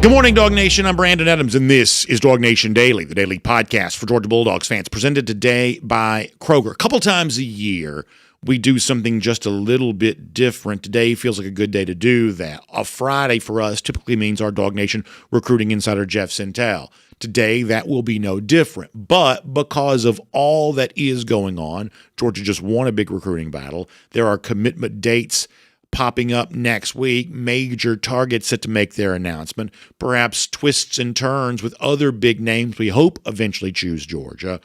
Good morning, Dog Nation. I'm Brandon Adams, and this is DawgNation Daily, the daily podcast for Georgia Bulldogs fans, presented today by Kroger. A couple times a year, we do something just a little bit different. Today feels like a good day to do that. A Friday for us typically means our DawgNation recruiting insider, Jeff Sentell. Today, that will be no different. But because of all that is going on, Georgia just won a big recruiting battle. There are commitment dates popping up next week, major targets set to make their announcement, perhaps twists and turns with other big names we hope eventually choose Georgia.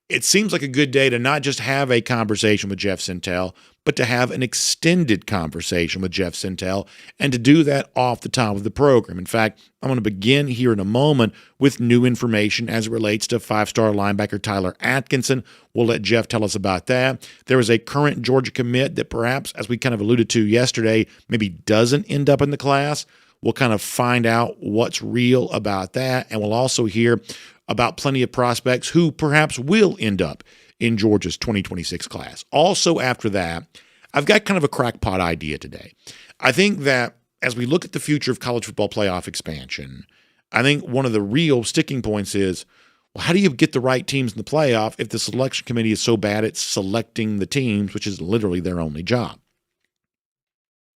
It seems like a good day to not just have a conversation with Jeff Sentell, but to have an extended conversation with Jeff Sentell and to do that off the top of the program. In fact, I'm going to begin here in a moment with new information as it relates to five-star linebacker Tyler Atkinson. We'll let Jeff tell us about that. There is a current Georgia commit that perhaps, as we kind of alluded to yesterday, maybe doesn't end up in the class. We'll kind of find out what's real about that, and we'll also hear about plenty of prospects who perhaps will end up in Georgia's 2026 class. Also after that, I've got kind of a crackpot idea today. I think that as we look at the future of college football playoff expansion, I think one of the real sticking points is, well, how do you get the right teams in the playoff if the selection committee is so bad at selecting the teams, which is literally their only job?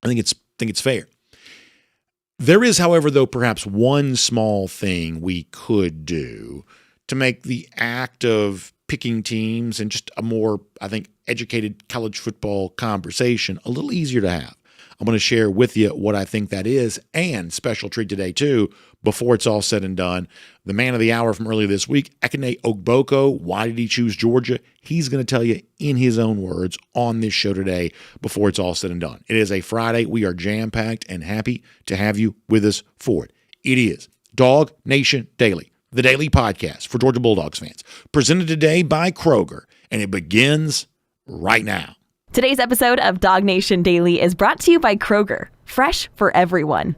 I think it's fair. There is, however, though, perhaps one small thing we could do to make the act of picking teams and just a more, I think, educated college football conversation a little easier to have. I'm going to share with you what I think that is, and special treat today, too, before it's all said and done. The man of the hour from earlier this week, Ekene Ogboko. Why did he choose Georgia? He's going to tell you in his own words on this show today before it's all said and done. It is a Friday. We are jam-packed and happy to have you with us for it. It is DawgNation Daily, the daily podcast for Georgia Bulldogs fans, presented today by Kroger, and it begins right now. Today's episode of DawgNation Daily is brought to you by Kroger, fresh for everyone.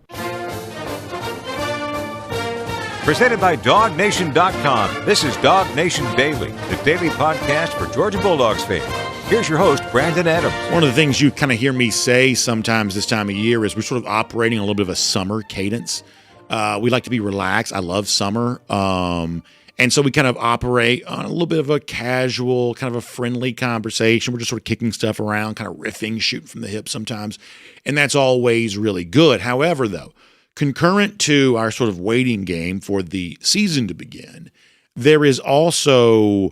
Presented by DawgNation.com. This is DawgNation Daily, the daily podcast for Georgia Bulldogs fans. Here's your host, Brandon Adams. One of the things you kind of hear me say sometimes this time of year is we're sort of operating on a little bit of a summer cadence. We like to be relaxed. I love summer. And so we kind of operate on a little bit of a casual, kind of a friendly conversation. We're just sort of kicking stuff around, kind of riffing, shooting from the hip sometimes. And that's always really good. However, though, concurrent to our sort of waiting game for the season to begin, there is also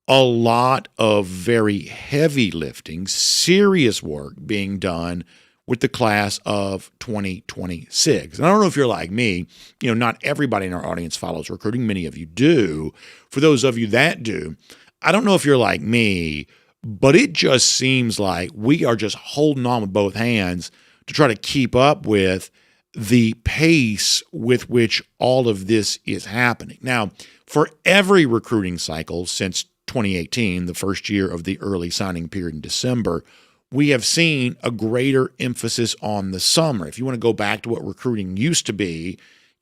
a lot of very heavy lifting, serious work being done with the class of 2026. And I don't know if you're like me, not everybody in our audience follows recruiting. Many of you do. For those of you that do, I don't know if you're like me, but it just seems like we are just holding on with both hands to try to keep up with the pace with which all of this is happening. Now, for every recruiting cycle since 2018, the first year of the early signing period in December, we have seen a greater emphasis on the summer. If you want to go back to what recruiting used to be,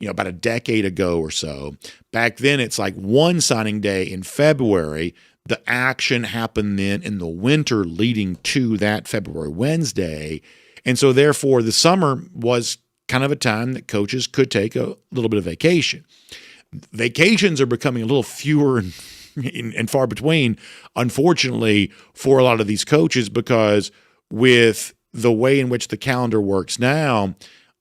about a decade ago or so, back then it's like one signing day in February. The action happened then in the winter leading to that February Wednesday. And so therefore the summer was kind of a time that coaches could take a little bit of vacation. Vacations are becoming a little fewer and far between, unfortunately, for a lot of these coaches, because with the way in which the calendar works now,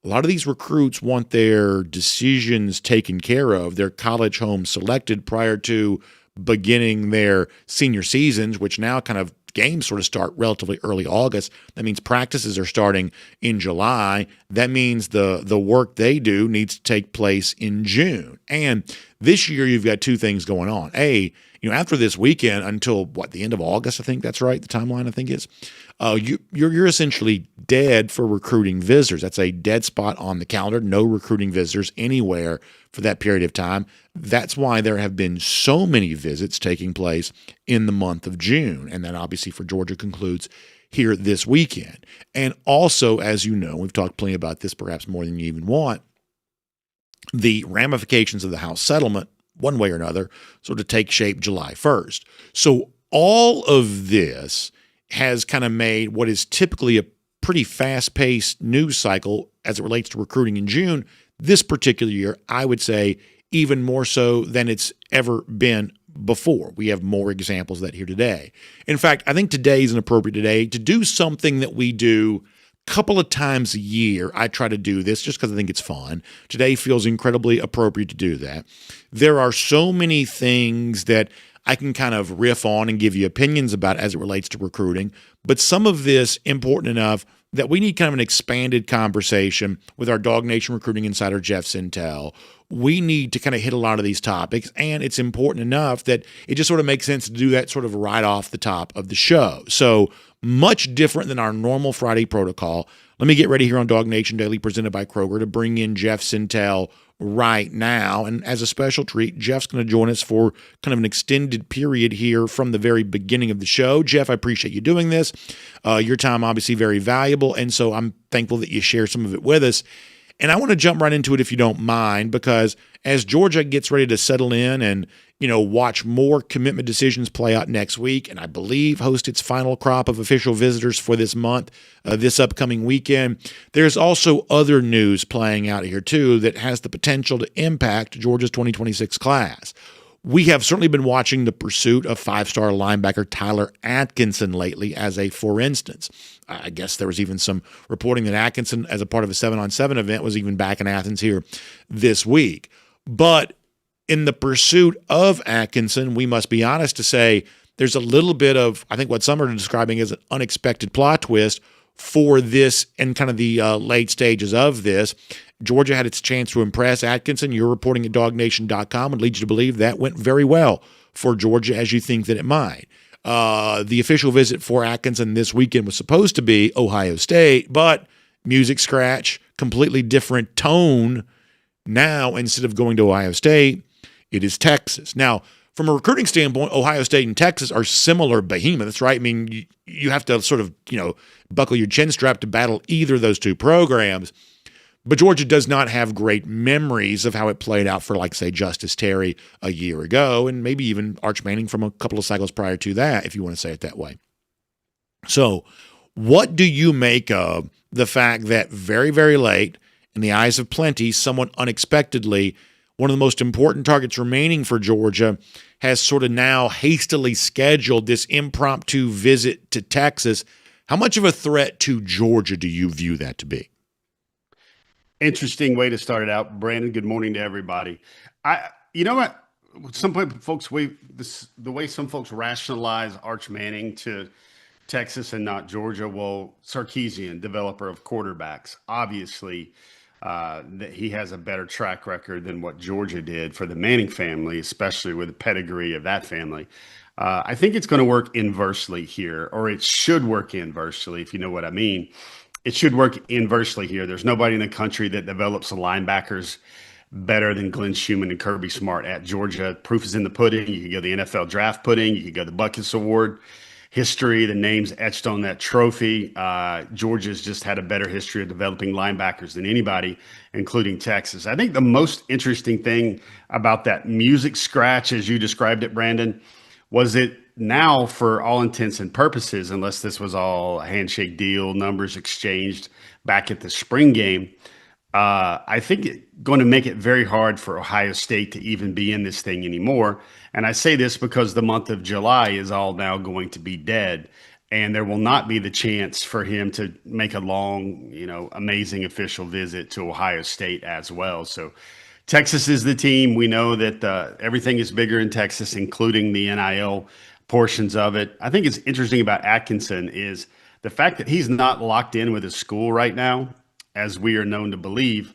a lot of these recruits want their decisions taken care of, their college home selected prior to beginning their senior seasons, which now kind of games sort of start relatively early August. That means practices are starting in July. That means the work they do needs to take place in June. And this year you've got two things going on. After this weekend until the end of August, I think that's right. The timeline, I think is, you're essentially dead for recruiting visitors. That's a dead spot on the calendar. No recruiting visitors anywhere for that period of time. That's why there have been so many visits taking place in the month of June. And that obviously for Georgia concludes here this weekend. And also, as you know, we've talked plenty about this, perhaps more than you even want, the ramifications of the House settlement, one way or another, sort of take shape July 1st. So all of this has kind of made what is typically a pretty fast-paced news cycle as it relates to recruiting in June, This particular year, I would say even more so than it's ever been before. We have more examples of that here today. In fact, I think today is an appropriate day to do something that we do a couple of times a year. I try to do this just because I think it's fun. Today feels incredibly appropriate to do that. There are so many things that I can kind of riff on and give you opinions about as it relates to recruiting, but some of this important enough that we need kind of an expanded conversation with our DawgNation recruiting insider, Jeff Sentell. We need to kind of hit a lot of these topics, and it's important enough that it just sort of makes sense to do that sort of right off the top of the show. So much different than our normal Friday protocol. Let me get ready here on DawgNation Daily, presented by Kroger, to bring in Jeff Sentell right now. And as a special treat, Jeff's going to join us for kind of an extended period here from the very beginning of the show. Jeff, I appreciate you doing this. Your time obviously very valuable, and so I'm thankful that you share some of it with us. And I want to jump right into it if you don't mind, because as Georgia gets ready to settle in and, watch more commitment decisions play out next week, and I believe host its final crop of official visitors for this month, this upcoming weekend, there's also other news playing out here too that has the potential to impact Georgia's 2026 class. We have certainly been watching the pursuit of five-star linebacker Tyler Atkinson lately as a for instance. I guess there was even some reporting that Atkinson, as a part of a 7-on-7 event, was even back in Athens here this week. But in the pursuit of Atkinson, we must be honest to say there's a little bit of, I think, what some are describing as an unexpected plot twist for this and kind of the late stages of this. Georgia had its chance to impress Atkinson. You're reporting at DawgNation.com and leads you to believe that went very well for Georgia, as you think that it might. The official visit for Atkinson this weekend was supposed to be Ohio State, but music scratch, completely different tone. Now, instead of going to Ohio State, it is Texas. Now, from a recruiting standpoint, Ohio State and Texas are similar behemoths, right? I mean, you have to sort of, buckle your chin strap to battle either of those two programs. But Georgia does not have great memories of how it played out for, like, say, Justice Terry a year ago, and maybe even Arch Manning from a couple of cycles prior to that, if you want to say it that way. So what do you make of the fact that very, very late, in the eyes of plenty, somewhat unexpectedly, one of the most important targets remaining for Georgia has sort of now hastily scheduled this impromptu visit to Texas? How much of a threat to Georgia do you view that to be? Interesting way to start it out, Brandon. Good morning to everybody. You know what? Some folks, the way some folks rationalize Arch Manning to Texas and not Georgia. Well, Sarkisian, developer of quarterbacks, obviously that he has a better track record than what Georgia did for the Manning family, especially with the pedigree of that family. I think it's going to work inversely here, or it should work inversely, if you know what I mean. It should work inversely here. There's nobody in the country that develops linebackers better than Glenn Schumann and Kirby Smart at Georgia. Proof is in the pudding. You could go the NFL draft pudding. You could go the Buckets Award history, the names etched on that trophy. Georgia's just had a better history of developing linebackers than anybody, including Texas. I think the most interesting thing about that music scratch, as you described it, Brandon, was it now, for all intents and purposes, unless this was all a handshake deal, numbers exchanged back at the spring game, I think it's going to make it very hard for Ohio State to even be in this thing anymore. And I say this because the month of July is all now going to be dead, and there will not be the chance for him to make a long, amazing official visit to Ohio State as well. So Texas is the team. We know that everything is bigger in Texas, including the NIL portions of it. I think it's interesting about Atkinson is the fact that he's not locked in with his school right now, as we are known to believe,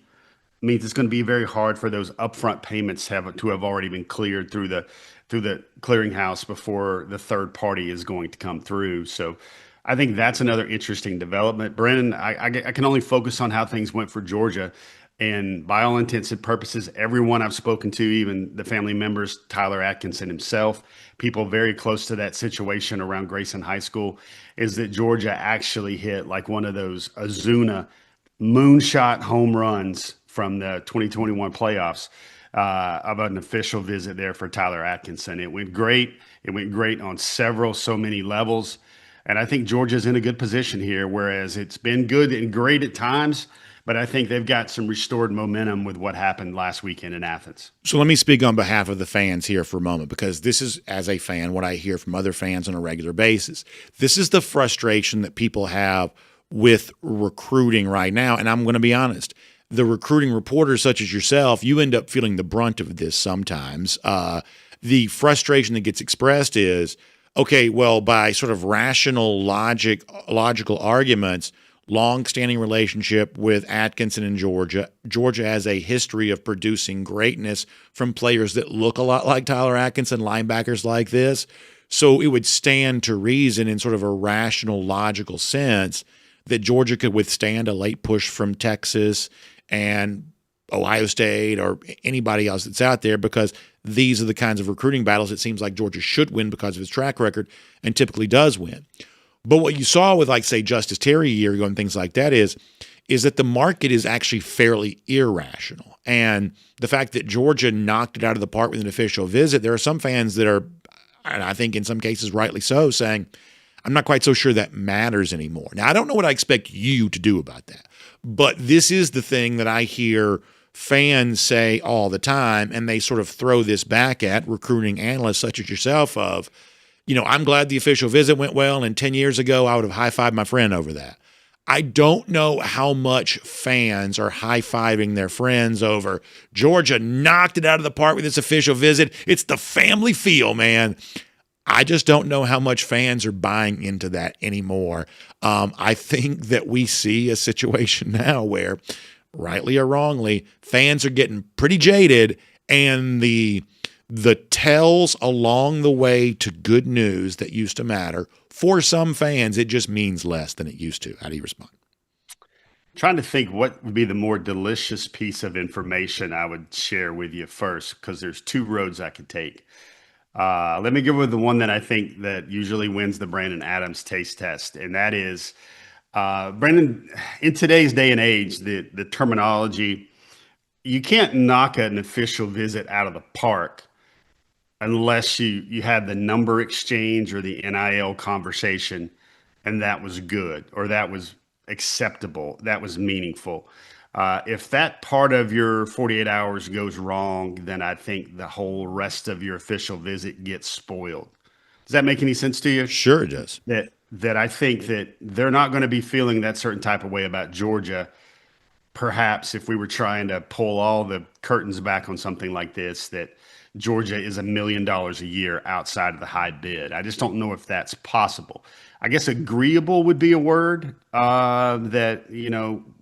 means it's going to be very hard for those upfront payments to have already been cleared through the clearinghouse before the third party is going to come through. So I think that's another interesting development. Brennan, I can only focus on how things went for Georgia. And by all intents and purposes, everyone I've spoken to, even the family members, Tyler Atkinson himself, people very close to that situation around Grayson High School, is that Georgia actually hit like one of those Azuna moonshot home runs from the 2021 playoffs of an official visit there for Tyler Atkinson. It went great. It went great on so many levels. And I think Georgia's in a good position here, whereas it's been good and great at times, but I think they've got some restored momentum with what happened last weekend in Athens. So let me speak on behalf of the fans here for a moment, because this is, as a fan, what I hear from other fans on a regular basis. This is the frustration that people have with recruiting right now. And I'm going to be honest, the recruiting reporters such as yourself, you end up feeling the brunt of this sometimes. The frustration that gets expressed is, okay, well, by sort of rational logical arguments, long-standing relationship with Atkinson and Georgia. Georgia has a history of producing greatness from players that look a lot like Tyler Atkinson, linebackers like this. So it would stand to reason in sort of a rational, logical sense that Georgia could withstand a late push from Texas and Ohio State or anybody else that's out there, because these are the kinds of recruiting battles it seems like Georgia should win because of its track record, and typically does win. But what you saw with, like, say, Justice Terry a year ago and things like that is that the market is actually fairly irrational. And the fact that Georgia knocked it out of the park with an official visit, there are some fans that are, and I think in some cases rightly so, saying, I'm not quite so sure that matters anymore. Now, I don't know what I expect you to do about that, but this is the thing that I hear fans say all the time, and they sort of throw this back at recruiting analysts such as yourself of, I'm glad the official visit went well, and 10 years ago I would have high-fived my friend over that. I don't know how much fans are high-fiving their friends over Georgia knocked it out of the park with this official visit. It's the family feel, man. I just don't know how much fans are buying into that anymore. I think that we see a situation now where, rightly or wrongly, fans are getting pretty jaded, and the tells along the way to good news that used to matter, for some fans, it just means less than it used to. How do you respond? Trying to think what would be the more delicious piece of information I would share with you first, because there's two roads I could take. Let me go with the one that I think that usually wins the Brandon Adams taste test, and that is, Brandon, in today's day and age, the terminology, you can't knock an official visit out of the park unless you had the number exchange or the NIL conversation, and that was good, or that was acceptable, that was meaningful. If that part of your 48 hours goes wrong, then I think the whole rest of your official visit gets spoiled. Does that make any sense to you? Sure it does. That I think that they're not going to be feeling that certain type of way about Georgia. Perhaps if we were trying to pull all the curtains back on something like this, that Georgia is $1 million a year outside of the high bid. I just don't know if that's possible. I guess agreeable would be a word that,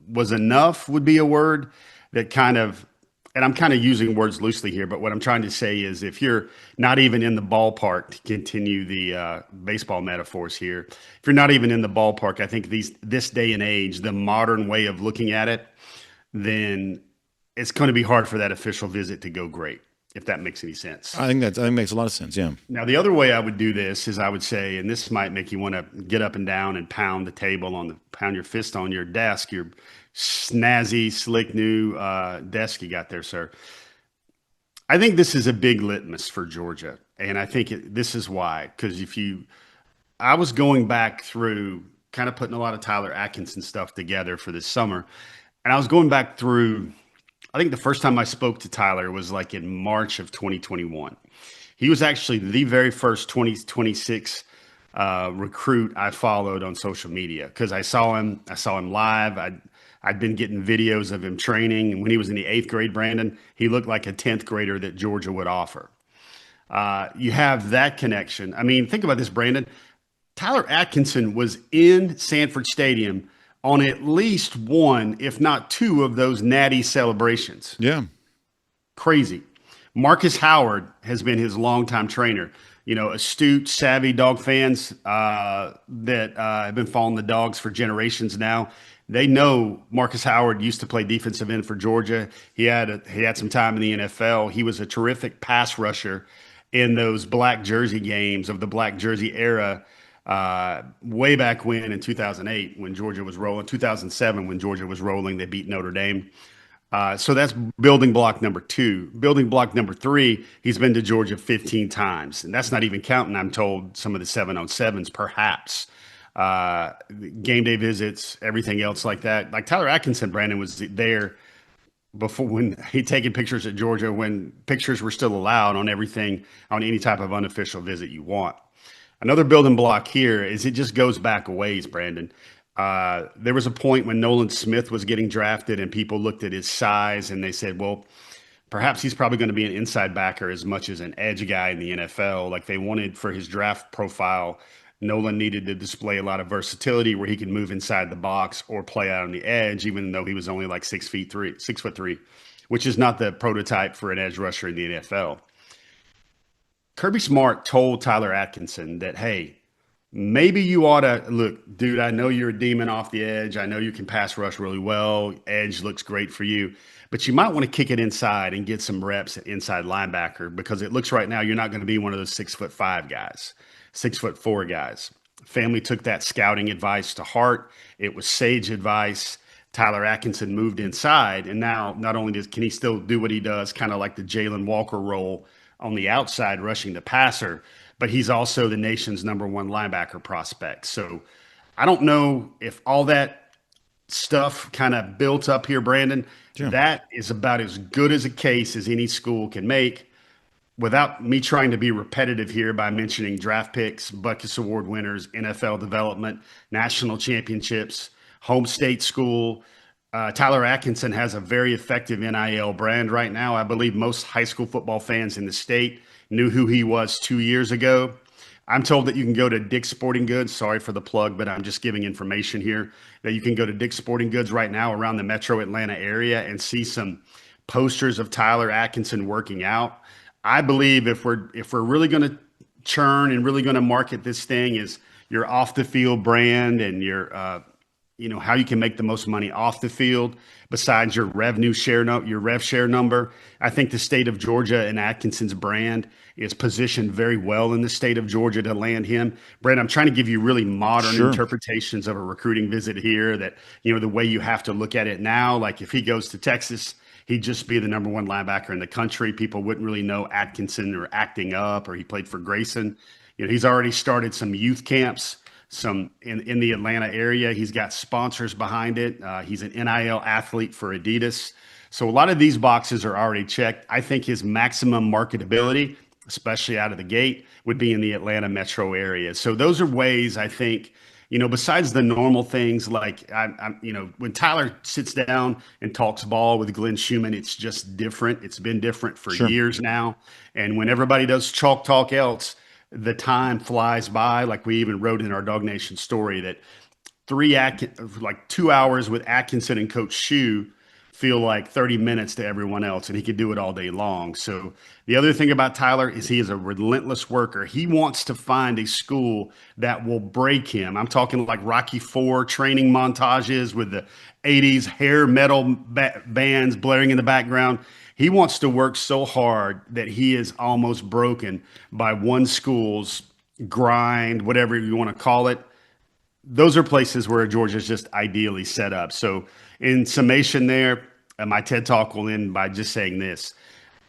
was enough would be a word that kind of, and I'm kind of using words loosely here, but what I'm trying to say is if you're not even in the ballpark, to continue the baseball metaphors here, if you're not even in the ballpark, I think this day and age, the modern way of looking at it, then it's going to be hard for that official visit to go great, if that makes any sense. I think makes a lot of sense, yeah. Now, the other way I would do this is I would say, and this might make you want to get up and down and pound the table pound your fist on your desk, your snazzy, slick new desk you got there, sir. I think this is a big litmus for Georgia, and I think this is why. Because I was going back through, kind of putting a lot of Tyler Atkinson stuff together for this summer, and I was going back through, I think the first time I spoke to Tyler was like in March of 2021. He was actually the very first 2026 recruit I followed on social media, because I saw him live. I'd been getting videos of him training, and when he was in the 8th grade, Brandon, he looked like a 10th grader that Georgia would offer. You have that connection. I mean, think about this, Brandon. Tyler Atkinson was in Sanford Stadium on at least one, if not two, of those natty celebrations. Yeah. Crazy. Marcus Howard has been his longtime trainer. Astute, savvy dog fans that have been following the Dogs for generations now. They know Marcus Howard used to play defensive end for Georgia. He had some time in the NFL. He was a terrific pass rusher in those black jersey games of the black jersey era. Way back when in 2008, when Georgia was rolling, 2007, when Georgia was rolling, they beat Notre Dame. So that's building block number 2. Building block number 3, he's been to Georgia 15 times. And that's not even counting, I'm told, some of the 7-on-7s, perhaps. game day visits, everything else like that. Like Tyler Atkinson, Brandon was there before when he'd taken pictures at Georgia when pictures were still allowed on everything, on any type of unofficial visit you want. Another building block here is it just goes back a ways, Brandon. There was a point when Nolan Smith was getting drafted and people looked at his size and they said, well, perhaps he's probably going to be an inside backer as much as an edge guy in the NFL. Like they wanted for his draft profile, Nolan needed to display a lot of versatility where he could move inside the box or play out on the edge, even though he was only like 6'3", which is not the prototype for an edge rusher in the NFL. Kirby Smart told Tyler Atkinson that, hey, maybe you ought to look, dude, I know you're a demon off the edge. I know you can pass rush really well. Edge looks great for you, but you might want to kick it inside and get some reps at inside linebacker because it looks right now you're not going to be one of those 6'5" guys, 6'4" guys. Family took that scouting advice to heart. It was sage advice. Tyler Atkinson moved inside, and now not only can he still do what he does, kind of like the Jalen Walker role on the outside rushing the passer, but he's also the nation's #1 linebacker prospect. So I don't know if all that stuff kind of built up here, Brandon. Sure. That is about as good as a case as any school can make without me trying to be repetitive here by mentioning draft picks, Butkus Award winners, NFL development, national championships, home state school. Tyler Atkinson has a very effective NIL brand right now. I believe most high school football fans in the state knew who he was 2 years ago. I'm told that you can go to Dick's Sporting Goods. Sorry for the plug, but I'm just giving information here that you can go to Dick's Sporting Goods right now around the metro Atlanta area and see some posters of Tyler Atkinson working out. I believe if we're really going to churn and really going to market this thing is your off the field brand and your how you can make the most money off the field besides your revenue share, your rev share number. I think the state of Georgia and Atkinson's brand is positioned very well in the state of Georgia to land him. Brent, I'm trying to give you really modern interpretations of a recruiting visit here that, the way you have to look at it now, like if he goes to Texas, he'd just be the #1 linebacker in the country. People wouldn't really know Atkinson or acting up, or he played for Grayson. He's already started some youth camps, some in the Atlanta area. He's got sponsors behind it. He's an NIL athlete for Adidas. So a lot of these boxes are already checked. I think his maximum marketability, especially out of the gate, would be in the Atlanta metro area. So those are ways I think, besides the normal things like, when Tyler sits down and talks ball with Glenn Schumann, it's just different. It's been different for years now. And when everybody does chalk talk else, the time flies by. Like we even wrote in our DawgNation story that 2 hours with Atkinson and Coach Shue feel like 30 minutes to everyone else, and he could do it all day long. So the other thing about Tyler is he is a relentless worker. He wants to find a school that will break him. I'm talking like Rocky IV training montages with the 80s hair metal bands blaring in the background. He wants to work so hard that he is almost broken by one school's grind, whatever you want to call it. Those are places where Georgia's just ideally set up. So in summation there, my TED Talk will end by just saying this.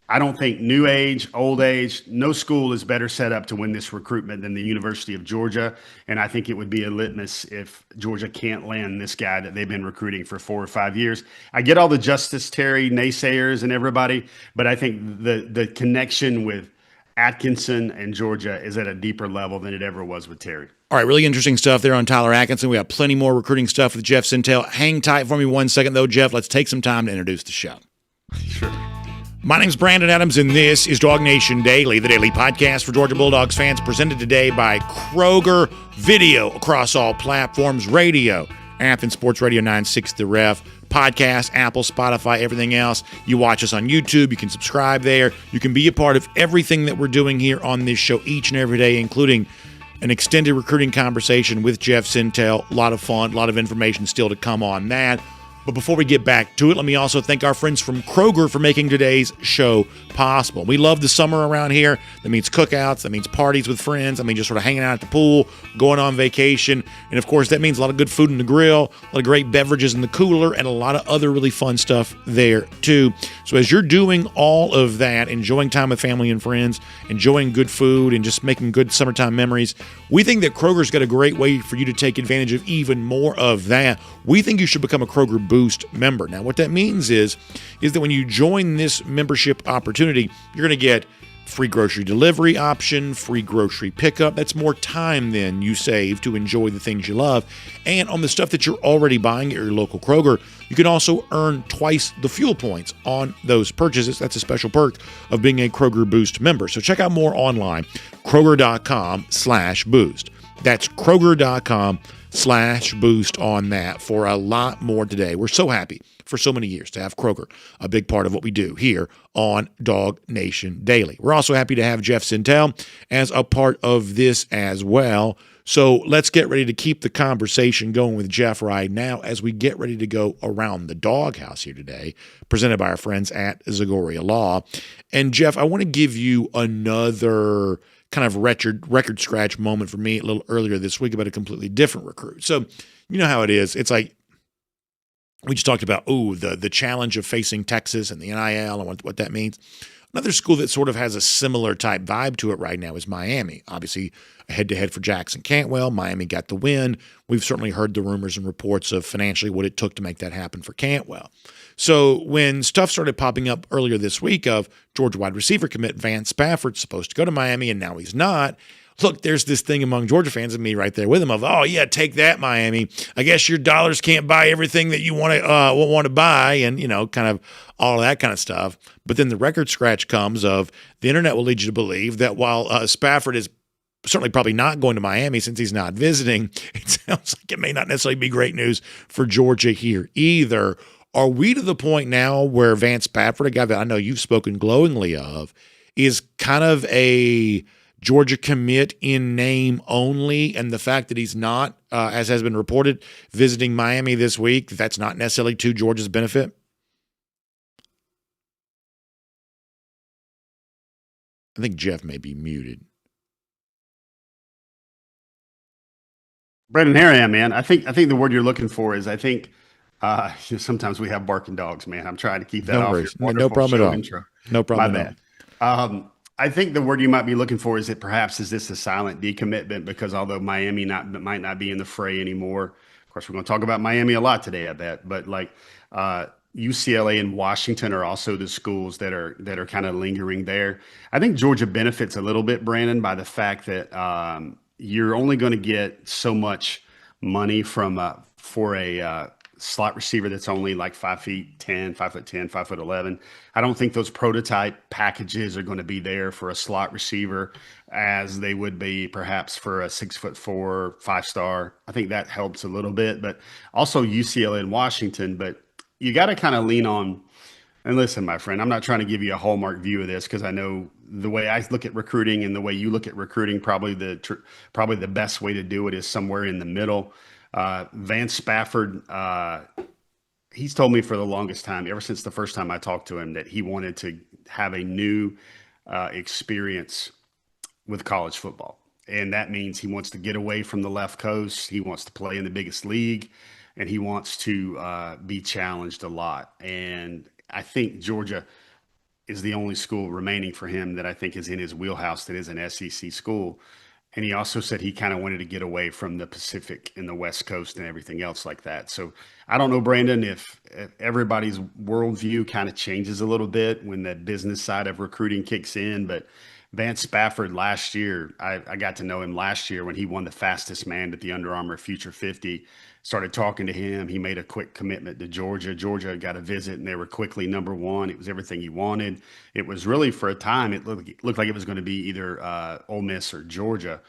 I don't think new age, old age, no school is better set up to win this recruitment than the University of Georgia. And I think it would be a litmus if Georgia can't land this guy that they've been recruiting for 4 or 5 years. I get all the Justice Terry naysayers and everybody, but I think the connection with Atkinson and Georgia is at a deeper level than it ever was with Terry. All right, really interesting stuff there on Tyler Atkinson. We have plenty more recruiting stuff with Jeff Sentell. Hang tight for me 1 second, though, Jeff. Let's take some time to introduce the show. Sure. My name's Brandon Adams, and this is DawgNation Daily, the daily podcast for Georgia Bulldogs fans, presented today by Kroger Video across all platforms, radio, Athens Sports Radio 960 The Ref, podcast, Apple, Spotify, everything else. You watch us on YouTube. You can subscribe there. You can be a part of everything that we're doing here on this show each and every day, including an extended recruiting conversation with Jeff Sentell. A lot of fun, a lot of information still to come on that. But before we get back to it, let me also thank our friends from Kroger for making today's show possible. We love the summer around here. That means cookouts. That means parties with friends. I mean, just sort of hanging out at the pool, going on vacation. And, of course, that means a lot of good food in the grill, a lot of great beverages in the cooler, and a lot of other really fun stuff there, too. So as you're doing all of that, enjoying time with family and friends, enjoying good food, and just making good summertime memories, we think that Kroger's got a great way for you to take advantage of even more of that. We think you should become a Kroger Boost member. Now, what that means is that when you join this membership opportunity, you're going to get free grocery delivery option, free grocery pickup. That's more time than you save to enjoy the things you love. And on the stuff that you're already buying at your local Kroger, you can also earn twice the fuel points on those purchases. That's a special perk of being a Kroger Boost member. So check out more online, Kroger.com/boost. That's Kroger.com/boost on that for a lot more today. We're so happy for so many years to have Kroger, a big part of what we do here on DawgNation Daily. We're also happy to have Jeff Sentell as a part of this as well. So let's get ready to keep the conversation going with Jeff right now as we get ready to go around the DawgHouse here today, presented by our friends at Zagoria Law. And Jeff, I want to give you another kind of record scratch moment for me a little earlier this week about a completely different recruit. So you know how it is. It's like we just talked about, the challenge of facing Texas and the NIL and what that means. Another school that sort of has a similar type vibe to it right now is Miami. Obviously, a head-to-head for Jackson Cantwell. Miami got the win. We've certainly heard the rumors and reports of financially what it took to make that happen for Cantwell. So when stuff started popping up earlier this week of Georgia wide receiver commit Vance Spafford supposed to go to Miami and now he's not, look, there's this thing among Georgia fans and me right there with them of, oh, yeah, take that, Miami. I guess your dollars can't buy everything that you want to buy and, kind of all of that kind of stuff. But then the record scratch comes of the internet will lead you to believe that while Spafford is certainly probably not going to Miami since he's not visiting, it sounds like it may not necessarily be great news for Georgia here either. Are we to the point now where Vance Spafford, a guy that I know you've spoken glowingly of, is kind of a Georgia commit in name only, and the fact that he's not, as has been reported, visiting Miami this week, that's not necessarily to Georgia's benefit? I think Jeff may be muted. Brendan, here I am, man. I think the word you're looking for is sometimes we have barking dogs, man. I'm trying to keep that No off. worries. Your No problem at all. intro. No problem My at all. bad. I think the word you might be looking for is that perhaps is this a silent decommitment because although Miami might not be in the fray anymore. Of course, we're going to talk about Miami a lot today, I bet. But UCLA and Washington are also the schools that are kind of lingering there. I think Georgia benefits a little bit, Brandon, by the fact that you're only going to get so much money for a slot receiver that's only like 5'10", 5'10", 5'11". I don't think those prototype packages are going to be there for a slot receiver as they would be perhaps for a 6'4", 5-star. I think that helps a little bit, but also UCLA and Washington. But you got to kind of lean on. And listen, my friend, I'm not trying to give you a hallmark view of this because I know the way I look at recruiting and the way you look at recruiting, probably the best way to do it is somewhere in the middle. Vance Spafford, he's told me for the longest time, ever since the first time I talked to him, that he wanted to have a new experience with college football. And that means he wants to get away from the left coast. He wants to play in the biggest league, and he wants to be challenged a lot. And I think Georgia is the only school remaining for him that I think is in his wheelhouse that is an SEC school. And he also said he kind of wanted to get away from the Pacific and the West Coast and everything else like that. So I don't know, Brandon, if everybody's worldview kind of changes a little bit when the business side of recruiting kicks in. But Vance Spafford last year, I got to know him last year when he won the fastest man at the Under Armour Future 50. Started talking to him. He made a quick commitment to Georgia. Georgia got a visit, and they were quickly number one. It was everything he wanted. It was really, for a time, it looked like it was going to be either Ole Miss or Georgia.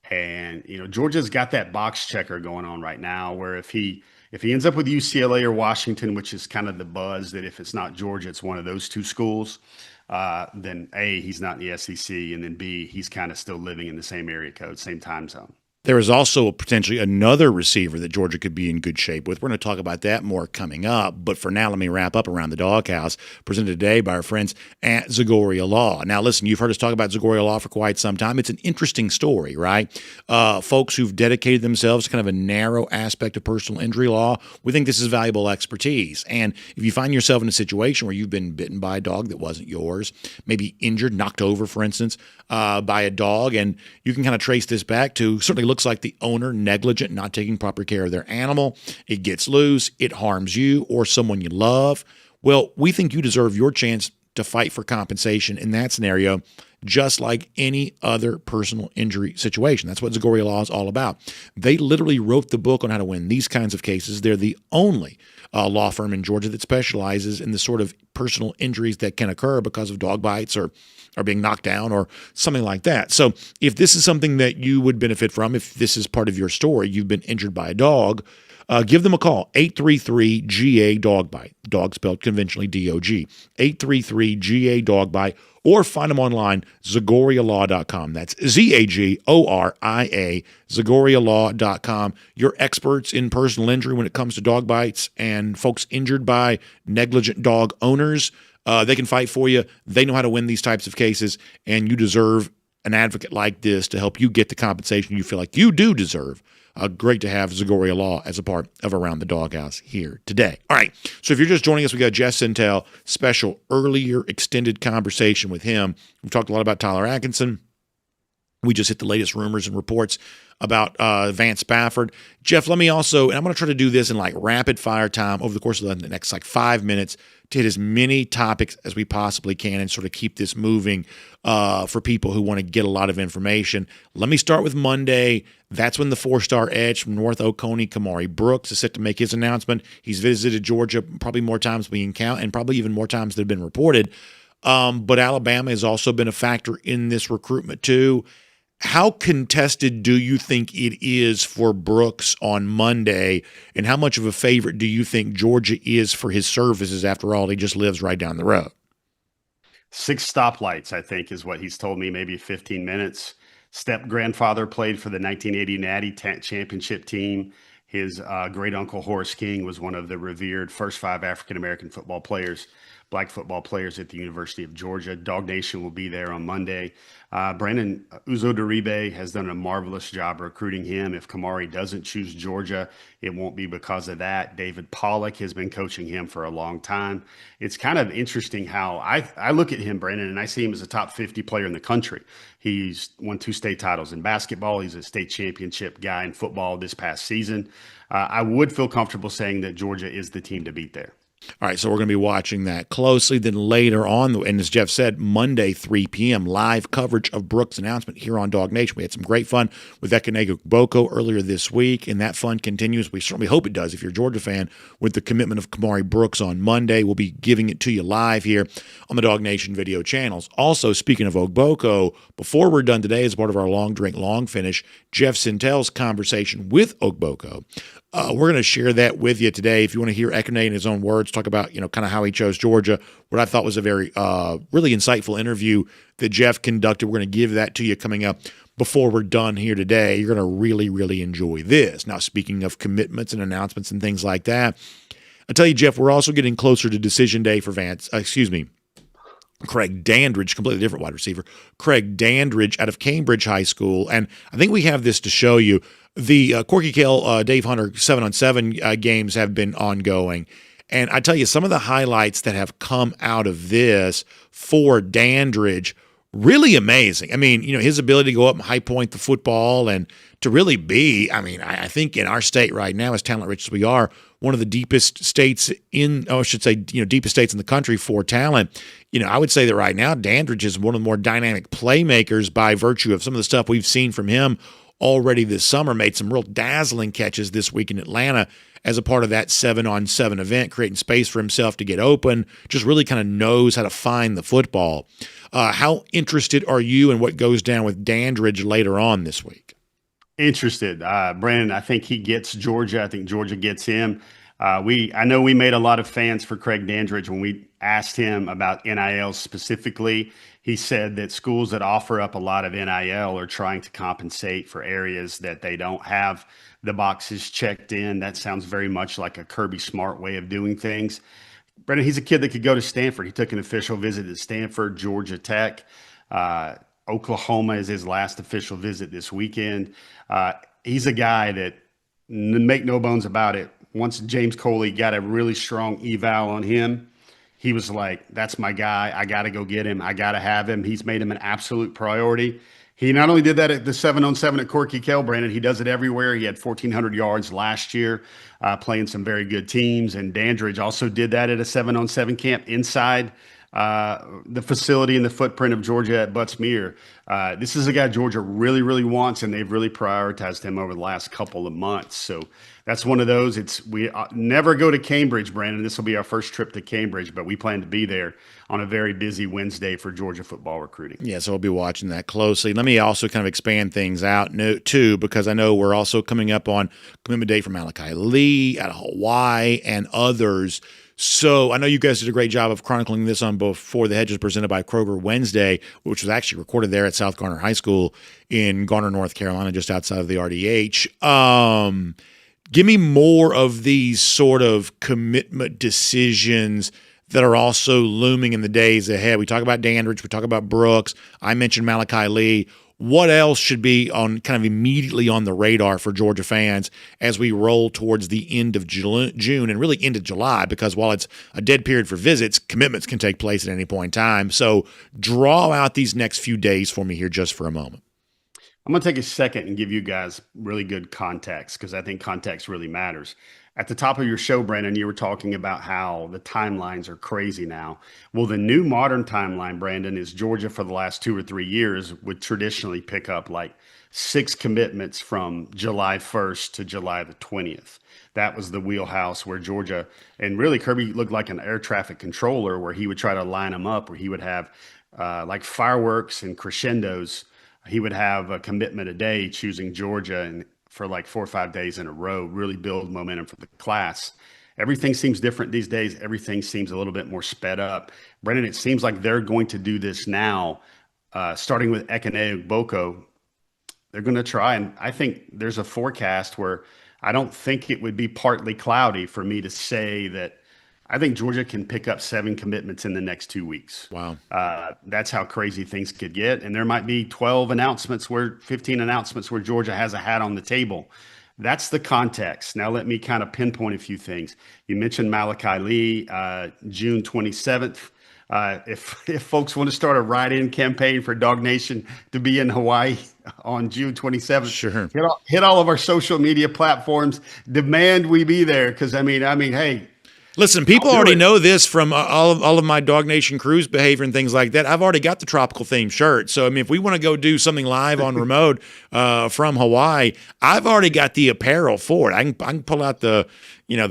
And Georgia's got that box checker going on right now, where if he ends up with UCLA or Washington, which is kind of the buzz that if it's not Georgia, it's one of those two schools. Then A, he's not in the SEC, and then B, he's kind of still living in the same area code, same time zone. There is also potentially another receiver that Georgia could be in good shape with. We're going to talk about that more coming up. But for now, let me wrap up around the DawgHouse, presented today by our friends at Zagoria Law. Now, listen, you've heard us talk about Zagoria Law for quite some time. It's an interesting story, right? Folks who've dedicated themselves to kind of a narrow aspect of personal injury law, we think this is valuable expertise. And if you find yourself in a situation where you've been bitten by a dog that wasn't yours, maybe injured, knocked over, for instance, by a dog, and you can kind of trace this back to certainly looks like the owner negligent, not taking proper care of their animal. It gets loose, it harms you or someone you love. Well, we think you deserve your chance to fight for compensation in that scenario, just like any other personal injury situation. That's what Zagoria Law is all about. They literally wrote the book on how to win these kinds of cases. They're the only law firm in Georgia that specializes in the sort of personal injuries that can occur because of dog bites or being knocked down or something like that. So if this is something that you would benefit from, if this is part of your story, you've been injured by a dog, give them a call, 833-GA-DOG-BITE, dog spelled conventionally D-O-G, 833-GA-DOG-BITE, or find them online, ZagoriaLaw.com. That's Z-A-G-O-R-I-A, ZagoriaLaw.com. You're experts in personal injury when it comes to dog bites and folks injured by negligent dog owners. They can fight for you. They know how to win these types of cases, and you deserve an advocate like this to help you get the compensation you feel like you do deserve. Great to have Zagoria Law as a part of Around the DawgHouse here today. All right, so if you're just joining us, we got Jeff Sentell, special earlier extended conversation with him. We've talked a lot about Tyler Atkinson. We just hit the latest rumors and reports about Vance Spafford. Jeff, let me also, and I'm going to try to do this in like rapid fire time over the course of the next like 5 minutes to hit as many topics as we possibly can and sort of keep this moving for people who want to get a lot of information. Let me start with Monday. That's when the 4-star edge from North Oconee, Kamari Brooks, is set to make his announcement. He's visited Georgia probably more times than we can count, and probably even more times than have been reported. But Alabama has also been a factor in this recruitment too. How contested do you think it is for Brooks on Monday, and how much of a favorite do you think Georgia is for his services? After all, he just lives right down the road. 6 stoplights, I think, is what he's told me, maybe 15 minutes. Step-grandfather played for the 1980 Natty Championship team. His great-uncle Horace King was one of the revered first 5 African-American football players, black football players at the University of Georgia. DawgNation will be there on Monday. Brandon Uzodiribe has done a marvelous job recruiting him. If Kamari doesn't choose Georgia, it won't be because of that. David Pollock has been coaching him for a long time. It's kind of interesting how I look at him, Brandon, and I see him as a top 50 player in the country. He's won 2 state titles in basketball. He's a state championship guy in football this past season. I would feel comfortable saying that Georgia is the team to beat there. All right, so we're going to be watching that closely. Then later on, and as Jeff said, Monday, 3 p.m., live coverage of Brooks' announcement here on DawgNation. We had some great fun with Ekene Ogboko earlier this week, and that fun continues. We certainly hope it does if you're a Georgia fan with the commitment of Kamari Brooks on Monday. We'll be giving it to you live here on the DawgNation video channels. Also, speaking of Ogboko, before we're done today, as part of our Long Drink, Long Finish, Jeff Sentell's conversation with Ogboko. We're going to share that with you today. If you want to hear Ekene in his own words talk about, kind of how he chose Georgia, what I thought was a very, really insightful interview that Jeff conducted. We're going to give that to you coming up before we're done here today. You're going to really, really enjoy this. Now, speaking of commitments and announcements and things like that, I'll tell you, Jeff, we're also getting closer to decision day for Craig Dandridge, completely different wide receiver. Craig Dandridge out of Cambridge High School. And I think we have this to show you. The Corky Kale, Dave Hunter 7-on-7 games have been ongoing. And I tell you, some of the highlights that have come out of this for Dandridge, really amazing. I mean, his ability to go up and high point the football and to really be, I think in our state right now, as talent rich as we are, one of the deepest states deepest states in the country for talent. I would say that right now, Dandridge is one of the more dynamic playmakers by virtue of some of the stuff we've seen from him already this summer. Made some real dazzling catches this week in Atlanta as a part of that 7-on-7 event, creating space for himself to get open, just really kind of knows how to find the football. How interested are you in what goes down with Dandridge later on this week? Interested. Brandon, I think he gets Georgia. I think Georgia gets him. I know we made a lot of fans for Craig Dandridge when we asked him about NIL specifically, he said that schools that offer up a lot of NIL are trying to compensate for areas that they don't have the boxes checked in. That sounds very much like a Kirby Smart way of doing things. Brendan, he's a kid that could go to Stanford. He took an official visit to Stanford, Georgia Tech. Oklahoma is his last official visit this weekend. He's a guy that, make no bones about it, once James Coley got a really strong eval on him, he was like, that's my guy. I got to go get him. I got to have him. He's made him an absolute priority. He not only did that at the 7-on-7 at Corky Kell, Brandon, he does it everywhere. He had 1,400 yards last year, playing some very good teams. And Dandridge also did that at a 7-on-7 camp inside the facility and the footprint of Georgia at Butts-Mehre. This is a guy Georgia really, really wants, and they've really prioritized him over the last couple of months. So that's one of those. We never go to Cambridge, Brandon. This will be our first trip to Cambridge, but we plan to be there on a very busy Wednesday for Georgia football recruiting. Yeah, so we'll be watching that closely. Let me also kind of expand things out too, because I know we're also coming up on commitment day for Malachi Lee out of Hawaii and others. So I know you guys did a great job of chronicling this on Before the Hedges presented by Kroger Wednesday, which was actually recorded there at South Garner High School in Garner, North Carolina, just outside of the RDH. Give me more of these sort of commitment decisions that are also looming in the days ahead. We talk about Dandridge, we talk about Brooks. I mentioned Malachi Lee. What else should be on kind of immediately on the radar for Georgia fans as we roll towards the end of June and really into July? Because while it's a dead period for visits, commitments can take place at any point in time. So draw out these next few days for me here just for a moment. I'm going to take a second and give you guys really good context, because I think context really matters. At the top of your show, Brandon, you were talking about how the timelines are crazy now. Well, the new modern timeline, Brandon, is Georgia for the last 2 or 3 years would traditionally pick up like 6 commitments from July 1st to July the 20th. That was the wheelhouse where Georgia, and really Kirby looked like an air traffic controller, where he would try to line them up, where he would have like fireworks and crescendos. He would have a commitment a day choosing Georgia, and for like 4 or 5 days in a row, really build momentum for the class. Everything seems different these days. Everything seems a little bit more sped up. Brendan, it seems like they're going to do this now, starting with Ekene Ogboko. They're going to try, and I think there's a forecast where I don't think it would be partly cloudy for me to say that I think Georgia can pick up 7 commitments in the next 2 weeks. Wow. That's how crazy things could get. And there might be 15 announcements where Georgia has a hat on the table. That's the context. Now let me kind of pinpoint a few things. You mentioned Malachi Lee, June 27th. If folks want to start a write-in campaign for DawgNation to be in Hawaii on June 27th, sure, hit all of our social media platforms. Demand we be there, because I mean, hey. Listen, people already know this from all of my DawgNation cruise behavior and things like that. I've already got the tropical theme shirt. So, I mean, if we want to go do something live on remote from Hawaii, I've already got the apparel for it. I can pull out the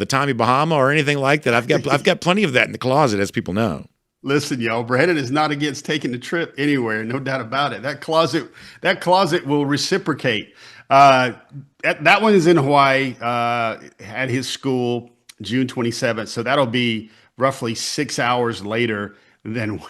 Tommy Bahama or anything like that. I've got plenty of that in the closet, as people know. Listen, y'all, Brandon is not against taking the trip anywhere, no doubt about it. That closet will reciprocate. That one is in Hawaii at his school, June 27th. So that'll be roughly 6 hours later than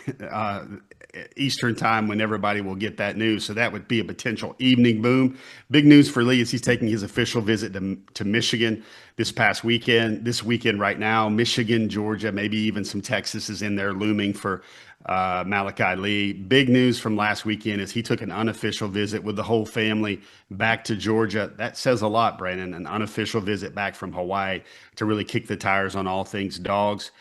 Eastern time when everybody will get that news. So that would be a potential evening boom. Big news for Lee is he's taking his official visit to Michigan this weekend right now. Michigan, Georgia, maybe even some Texas is in there looming for Malachi Lee. Big news from last weekend is he took an unofficial visit with the whole family back to Georgia. That says a lot, Brandon, an unofficial visit back from Hawaii to really kick the tires on all things dogs.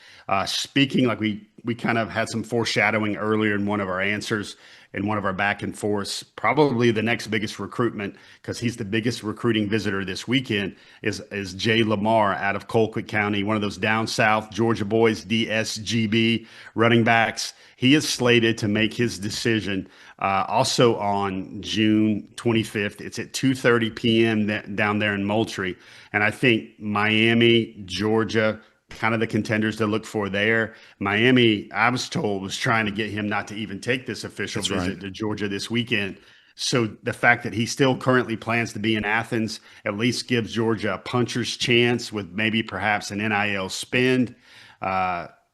Speaking, like we kind of had some foreshadowing earlier in one of our answers, in one of our back and forths, probably the next biggest recruitment, because he's the biggest recruiting visitor this weekend, is Jay Lamar out of Colquitt County, one of those down south Georgia boys, DSGB running backs. He is slated to make his decision also on June 25th. It's at 2:30 p.m. down there in Moultrie. And I think Miami, Georgia, kind of the contenders to look for there. Miami, I was told, was trying to get him not to even take this official visit to Georgia this weekend. So the fact that he still currently plans to be in Athens at least gives Georgia a puncher's chance with maybe perhaps an NIL spend.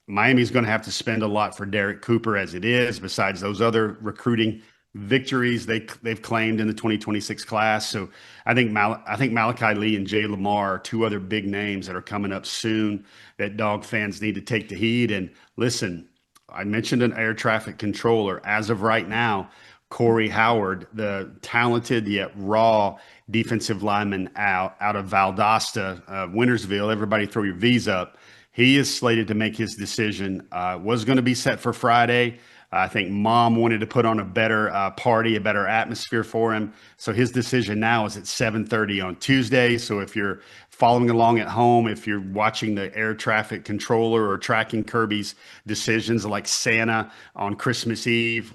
Miami's going to have to spend a lot for Derek Cooper as it is, besides those other recruiting victories they've claimed in the 2026 class. So I think Malachi Lee and Jay Lamar are two other big names that are coming up soon that Dog fans need to take the heed. And listen, I mentioned an air traffic controller. As of right now, Corey Howard, the talented yet raw defensive lineman out of Valdosta, Wintersville. Everybody throw your V's up. He is slated to make his decision. Was going to be set for Friday. I think mom wanted to put on a better party, a better atmosphere for him. So his decision now is at 7:30 on Tuesday. So if you're following along at home, if you're watching the air traffic controller or tracking Kirby's decisions like Santa on Christmas Eve,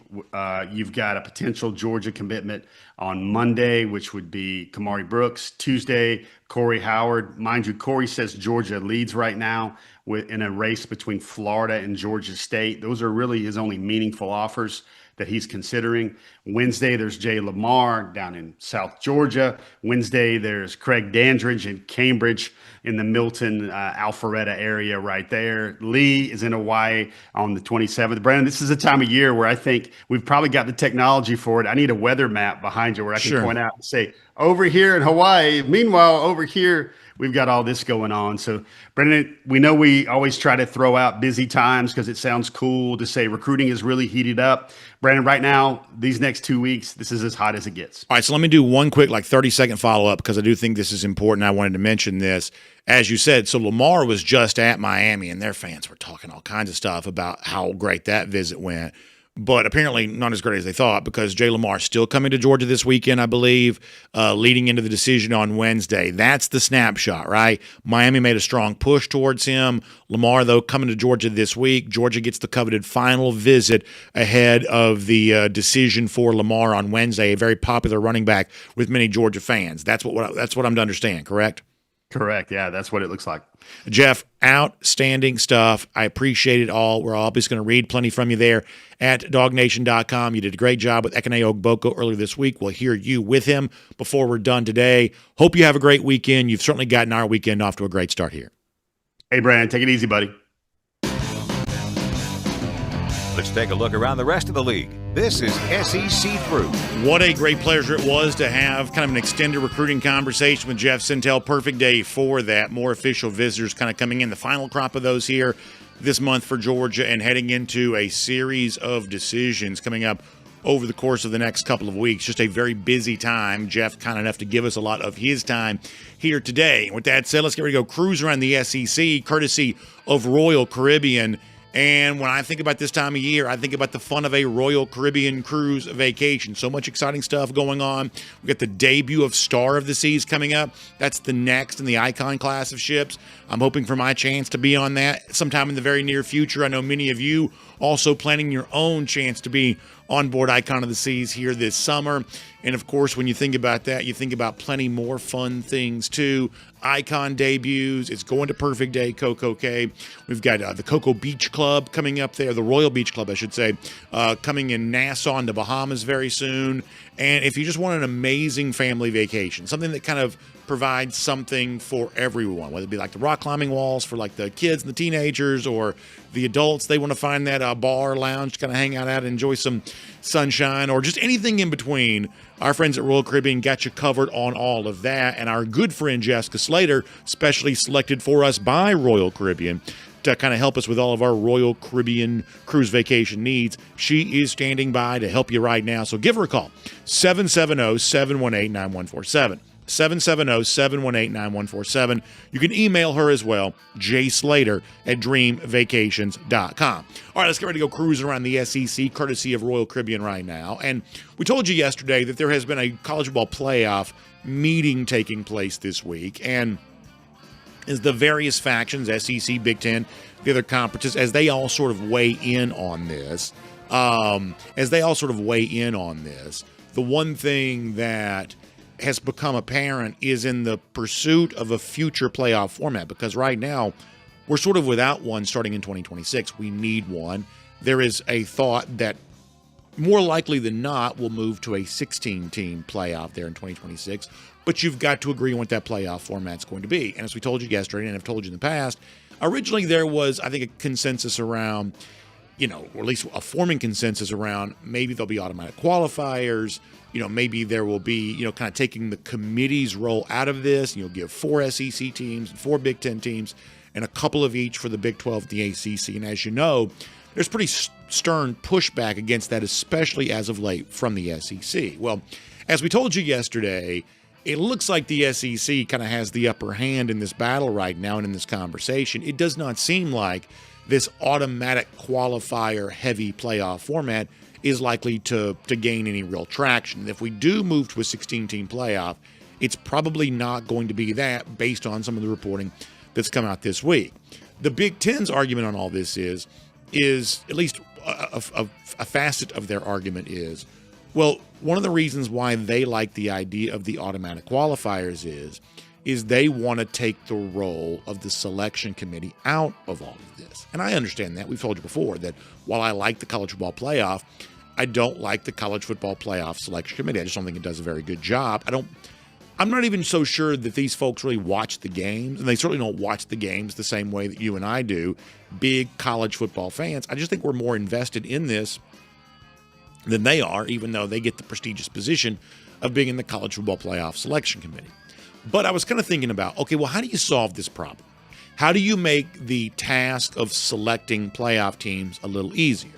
you've got a potential Georgia commitment on Monday, which would be Kamari Brooks. Tuesday, Corey Howard. Mind you, Corey says Georgia leads right now in a race between Florida and Georgia State. Those are really his only meaningful offers that he's considering. Wednesday, there's Jay Lamar down in South Georgia. Wednesday, there's Craig Dandridge in Cambridge in the Milton, Alpharetta area right there. Lee is in Hawaii on the 27th. Brandon, this is a time of year where I think we've probably got the technology for it. I need a weather map behind you where I can point out and say, over here in Hawaii, meanwhile, over here, we've got all this going on. So, Brendan, we know we always try to throw out busy times because it sounds cool to say recruiting is really heated up. Brandon, right now, these next 2 weeks, this is as hot as it gets. All right, so let me do one quick 30-second follow-up because I do think this is important. I wanted to mention this. As you said, so Lamar was just at Miami, and their fans were talking all kinds of stuff about how great that visit went. But apparently not as great as they thought because Jay Lamar still coming to Georgia this weekend, I believe, leading into the decision on Wednesday. That's the snapshot, right? Miami made a strong push towards him. Lamar, though, coming to Georgia this week. Georgia gets the coveted final visit ahead of the decision for Lamar on Wednesday, a very popular running back with many Georgia fans. That's what I'm to understand, correct? Correct. Yeah, that's what it looks like. Jeff, outstanding stuff. I appreciate it all. We're obviously going to read plenty from you there at DawgNation.com. You did a great job with Ekene Ogboko earlier this week. We'll hear you with him before we're done today. Hope you have a great weekend. You've certainly gotten our weekend off to a great start here. Hey, Brandon, take it easy, buddy. Let's take a look around the rest of the league. This is SEC Through. What a great pleasure it was to have kind of an extended recruiting conversation with Jeff Sentell. Perfect day for that. More official visitors kind of coming in. The final crop of those here this month for Georgia and heading into a series of decisions coming up over the course of the next couple of weeks. Just a very busy time. Jeff kind enough to give us a lot of his time here today. With that said, let's get ready to go cruise around the SEC, courtesy of Royal Caribbean. And when I think about this time of year, I think about the fun of a Royal Caribbean cruise vacation. So much exciting stuff going on. We got the debut of Star of the Seas coming up. That's the next in the Icon class of ships. I'm hoping for my chance to be on that sometime in the very near future. I know many of you also planning your own chance to be on board Icon of the Seas here this summer. And of course, when you think about that, you think about plenty more fun things too. Icon debuts. It's going to Perfect Day, Coco Cay. We've got the Coco Beach Club coming up there, the Royal Beach Club, I should say, coming in Nassau in the Bahamas very soon. And if you just want an amazing family vacation, something that kind of provides something for everyone, whether it be like the rock climbing walls for like the kids and the teenagers or the adults, they want to find that bar, lounge, kind of hang out at and enjoy some sunshine or just anything in between. Our friends at Royal Caribbean got you covered on all of that. And our good friend Jessica Slater, specially selected for us by Royal Caribbean to kind of help us with all of our Royal Caribbean cruise vacation needs. She is standing by to help you right now. So give her a call, 770-718-9147. 770-718-9147. You can email her as well, jslater@dreamvacations.com. All right, let's get ready to go cruising around the SEC, courtesy of Royal Caribbean right now. And we told you yesterday that there has been a college football playoff meeting taking place this week. And as the various factions, SEC, Big Ten, the other conferences, as they all sort of weigh in on this, the one thing that has become apparent is in the pursuit of a future playoff format, because right now we're sort of without one starting in 2026. We need one. There is a thought that more likely than not we'll move to a 16-team playoff there in 2026, but you've got to agree on what that playoff format's going to be. And as we told you yesterday, and I've told you in the past, Originally, there was, I think, a consensus around, or at least a forming consensus around maybe there'll be automatic qualifiers. Maybe there will be, kind of taking the committee's role out of this. Give 4 SEC teams and 4 Big Ten teams and a couple of each for the Big 12 and the ACC. And as you know, there's pretty stern pushback against that, especially as of late from the SEC. Well, as we told you yesterday, it looks like the SEC kind of has the upper hand in this battle right now and in this conversation. It does not seem like this automatic qualifier heavy playoff format is likely to gain any real traction. If we do move to a 16-team playoff, it's probably not going to be that based on some of the reporting that's come out this week. The Big Ten's argument on all this is at least a facet of their argument is, well, one of the reasons why they like the idea of the automatic qualifiers is they want to take the role of the selection committee out of all of this. And I understand that. We've told you before that while I like the college football playoff, I don't like the college football playoff selection committee. I just don't think it does a very good job. I'm not even so sure that these folks really watch the games, and they certainly don't watch the games the same way that you and I do, big college football fans. I just think we're more invested in this than they are, even though they get the prestigious position of being in the college football playoff selection committee. But I was kind of thinking about, okay, well, how do you solve this problem? How do you make the task of selecting playoff teams a little easier?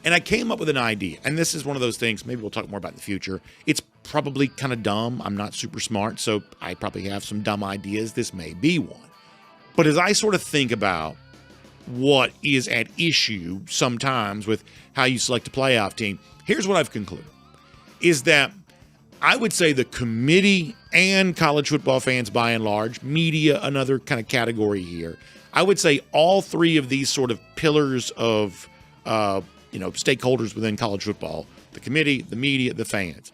And I came up with an idea, and this is one of those things, maybe we'll talk more about in the future. It's probably kind of dumb. I'm not super smart, so I probably have some dumb ideas. This may be one. But as I sort of think about what is at issue sometimes with how you select a playoff team, here's what I've concluded, is that I would say the committee and college football fans by and large, media, another kind of category here, I would say all three of these sort of pillars of stakeholders within college football, the committee, the media, the fans.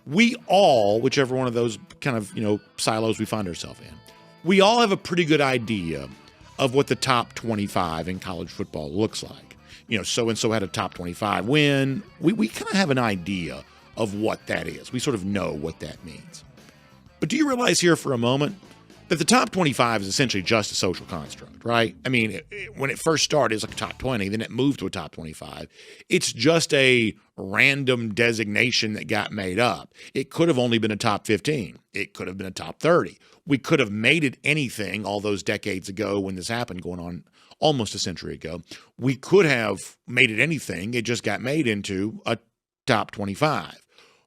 We all, whichever one of those kind of, silos we find ourselves in, we all have a pretty good idea of what the top 25 in college football looks like. So-and-so had a top 25 win. We kind of have an idea of what that is. We sort of know what that means. But do you realize here for a moment that the top 25 is essentially just a social construct, right? I mean, when it first started, it was like a top 20, then it moved to a top 25. It's just a random designation that got made up. It could have only been a top 15. It could have been a top 30. We could have made it anything all those decades ago when this happened, going on almost a century ago. We could have made it anything. It just got made into a top 25.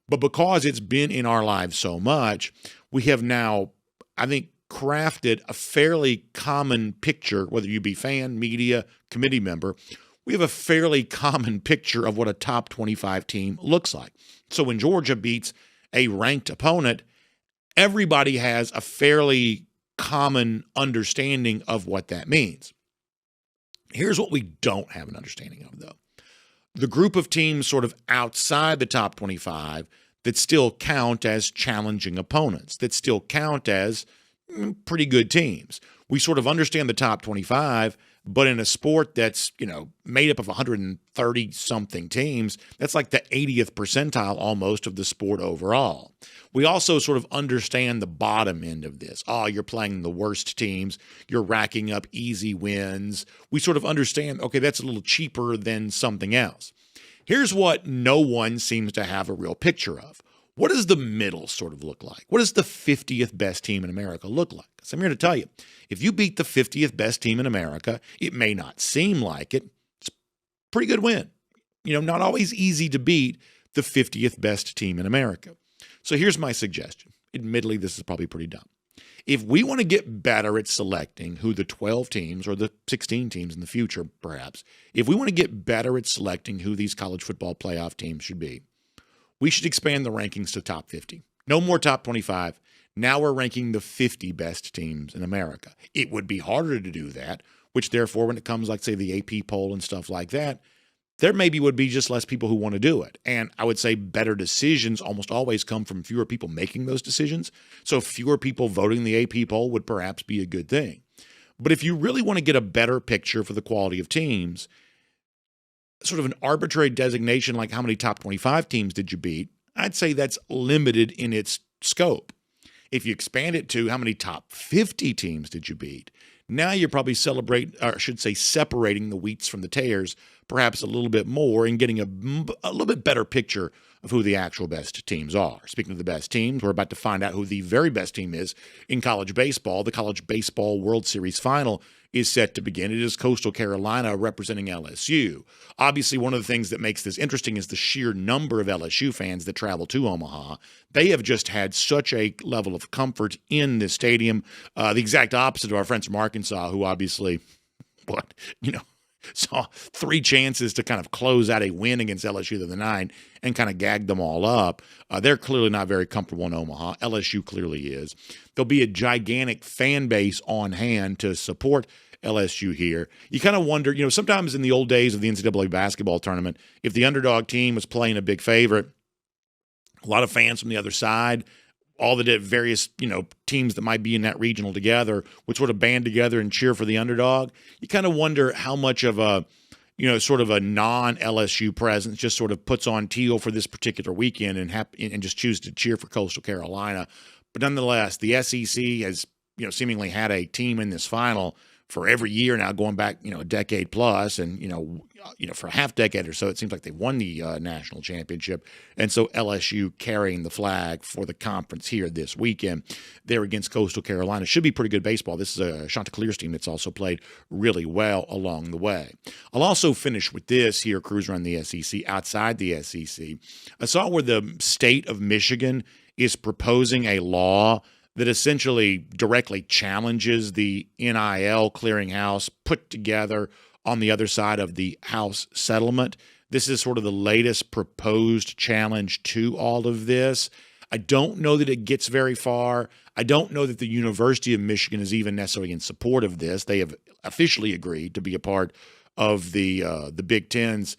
But because it's been in our lives so much, we have now, I think, crafted a fairly common picture, whether you be fan, media, committee member, we have a fairly common picture of what a top 25 team looks like. So when Georgia beats a ranked opponent, everybody has a fairly common understanding of what that means. Here's what we don't have an understanding of, though. The group of teams sort of outside the top 25 that still count as challenging opponents, that still count as pretty good teams. We sort of understand the top 25, but in a sport that's, made up of 130 something teams, that's like the 80th percentile almost of the sport overall. We also sort of understand the bottom end of this. Oh, you're playing the worst teams. You're racking up easy wins. We sort of understand, okay, that's a little cheaper than something else. Here's what no one seems to have a real picture of. What does the middle sort of look like? What does the 50th best team in America look like? So I'm here to tell you, if you beat the 50th best team in America, it may not seem like it. It's a pretty good win. Not always easy to beat the 50th best team in America. So here's my suggestion. Admittedly, this is probably pretty dumb. If we want to get better at selecting who the 12 teams or the 16 teams in the future, perhaps, if we want to get better at selecting who these college football playoff teams should be, we should expand the rankings to top 50. No more top 25. Now we're ranking the 50 best teams in America. It would be harder to do that, which therefore when it comes like, say, the AP poll and stuff like that, there maybe would be just less people who want to do it. And I would say better decisions almost always come from fewer people making those decisions. So fewer people voting the AP poll would perhaps be a good thing. But if you really want to get a better picture for the quality of teams, sort of an arbitrary designation like how many top 25 teams did you beat, I'd say that's limited in its scope. If you expand it to how many top 50 teams did you beat, Now you're probably separating the wheats from the tares perhaps a little bit more and getting a little bit better picture of who the actual best teams are. Speaking of the best teams, we're about to find out who the very best team is in college baseball. The College Baseball World Series Final is set to begin. It is Coastal Carolina representing LSU. Obviously, one of the things that makes this interesting is the sheer number of LSU fans that travel to Omaha. They have just had such a level of comfort in this stadium. The exact opposite of our friends from Arkansas, who obviously, saw 3 chances to kind of close out a win against LSU the other night and kind of gagged them all up. They're clearly not very comfortable in Omaha. LSU clearly is. There'll be a gigantic fan base on hand to support LSU here. You kind of wonder, sometimes in the old days of the NCAA basketball tournament, if the underdog team was playing a big favorite, a lot of fans from the other side, all the various, teams that might be in that regional together would sort of band together and cheer for the underdog. You kind of wonder how much of a, sort of a non-LSU presence just sort of puts on teal for this particular weekend and just choose to cheer for Coastal Carolina. But nonetheless, the SEC has, seemingly had a team in this final for every year now, going back, a decade plus, and for a half decade or so, it seems like they won the national championship, and so LSU carrying the flag for the conference here this weekend. There against Coastal Carolina should be pretty good baseball. This is a Chanticleer's team that's also played really well along the way. I'll also finish with this here, cruise around the SEC, outside the SEC. I saw where the state of Michigan is proposing a law that essentially directly challenges the NIL clearinghouse put together on the other side of the House settlement. This is sort of the latest proposed challenge to all of this. I don't know that it gets very far. I don't know that the University of Michigan is even necessarily in support of this. They have officially agreed to be a part of the Big Ten's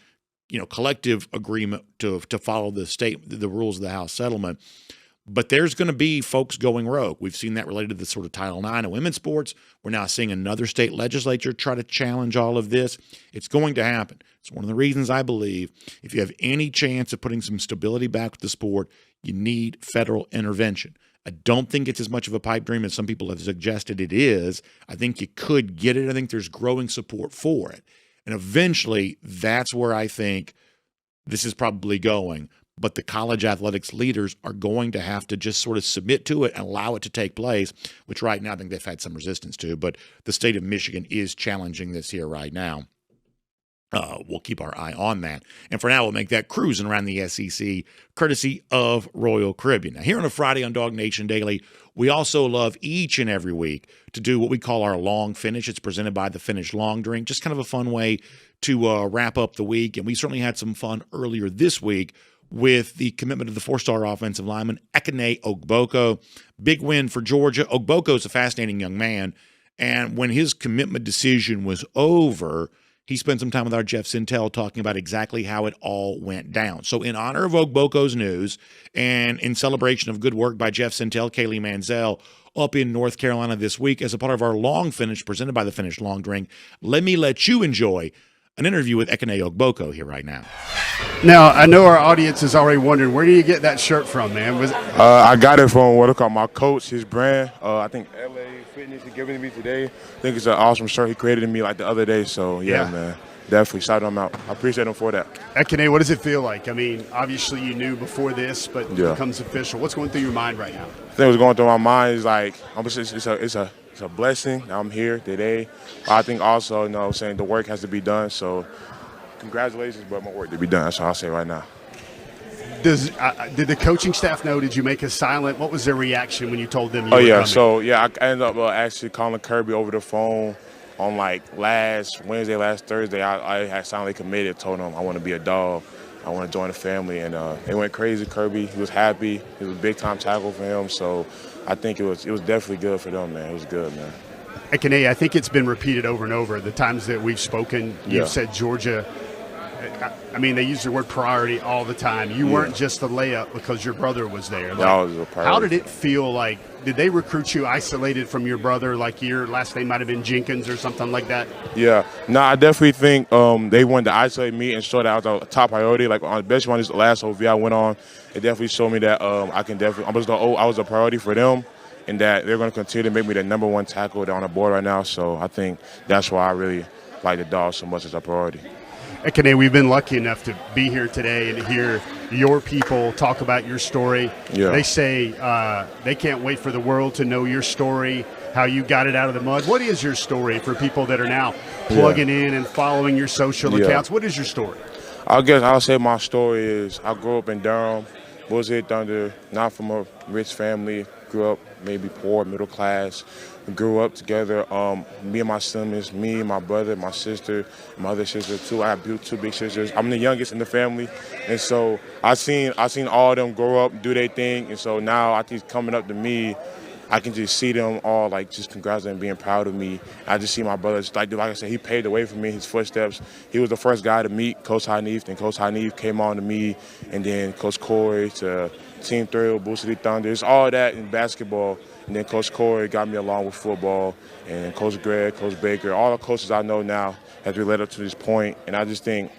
collective agreement to follow the rules of the House settlement. But there's going to be folks going rogue. We've seen that related to the sort of Title IX of women's sports. We're now seeing another state legislature try to challenge all of this. It's going to happen. It's one of the reasons I believe if you have any chance of putting some stability back with the sport, you need federal intervention. I don't think it's as much of a pipe dream as some people have suggested it is. I think you could get it. I think there's growing support for it. And eventually, that's where I think this is probably going. But the college athletics leaders are going to have to just sort of submit to it and allow it to take place, which right now I think they've had some resistance to. But the state of Michigan is challenging this here right now. We'll keep our eye on that. And for now, we'll make that cruising around the SEC courtesy of Royal Caribbean. Now, here on a Friday on DawgNation Daily, we also love each and every week to do what we call our Long Finish. It's presented by the Finnish Long Drink, just kind of a fun way to wrap up the week. And we certainly had some fun earlier this week with the commitment of the 4-star offensive lineman, Ekene Ogboko. Big win for Georgia. Ogboko is a fascinating young man, and when his commitment decision was over, he spent some time with our Jeff Sentell talking about exactly how it all went down. So in honor of Ogboko's news and in celebration of good work by Jeff Sentell, Kaylee Manziel, up in North Carolina this week as a part of our Long Finish presented by the Finnish Long Drink, let you enjoy an interview with Ekene Ogboko here right now. Now, I know our audience is already wondering, where do you get that shirt from, man? I got it from what I call my coach, his brand. I think LB Fitness, he gave it to me today. I think it's an awesome shirt he created to me like the other day. So, yeah. Man, definitely shout him out. I appreciate him for that. Ekene, what does it feel like? I mean, obviously you knew before this, but it becomes official. What's going through your mind right now? I think what's going through my mind is like, it's a blessing that I'm here today. I think also, the work has to be done. So, congratulations, but more work to be done. That's all I'll say right now. Did the coaching staff know? Did you make us silent? What was their reaction when you told them you were coming? So, I ended up actually calling Kirby over the phone on last Wednesday, last Thursday. I had silently committed, told him I want to be a Dawg. I want to join the family, and it went crazy. Kirby, he was happy. It was a big-time tackle for him, so I think it was definitely good for them, man. It was good, man. Ekene, I think it's been repeated over and over. The times that we've spoken, you've said Georgia. I mean, they use the word priority all the time. You weren't just a layup because your brother was there. That was a priority. How did it feel like? Did they recruit you isolated from your brother, like your last name might have been Jenkins or something like that? Yeah. No, I definitely think they wanted to isolate me and show that I was a top priority. Like, especially on this last OV I went on, it definitely showed me that I was a priority for them. and that they're going to continue to make me the number one tackle on the board right now. So I think that's why I really like the Dogs so much as a priority. Ekene, we've been lucky enough to be here today and hear your people talk about your story. Yeah. They say they can't wait for the world to know your story, how you got it out of the mud. What is your story for people that are now plugging in and following your social accounts? What is your story? I guess I'll say my story is I grew up in Durham, Bulls Head Thunder, not from a rich family. Grew up maybe poor, middle class. We grew up together. Me and my siblings, me, my brother, my sister, my other sister too. I have two big sisters. I'm the youngest in the family, and so I seen all of them grow up, do their thing, and so now I think coming up to me, I can just see them all like just congratulating and being proud of me. I just see my brothers, like I said, he paved the way for me, his footsteps. He was the first guy to meet Coach Hanif, then Coach Hanif came on to me, and then Coach Corey to Team Thrill, Bulls City Thunder. It's all that in basketball. And then Coach Corey got me along with football, and Coach Greg, Coach Baker, all the coaches I know now has really led up to this point. And I just think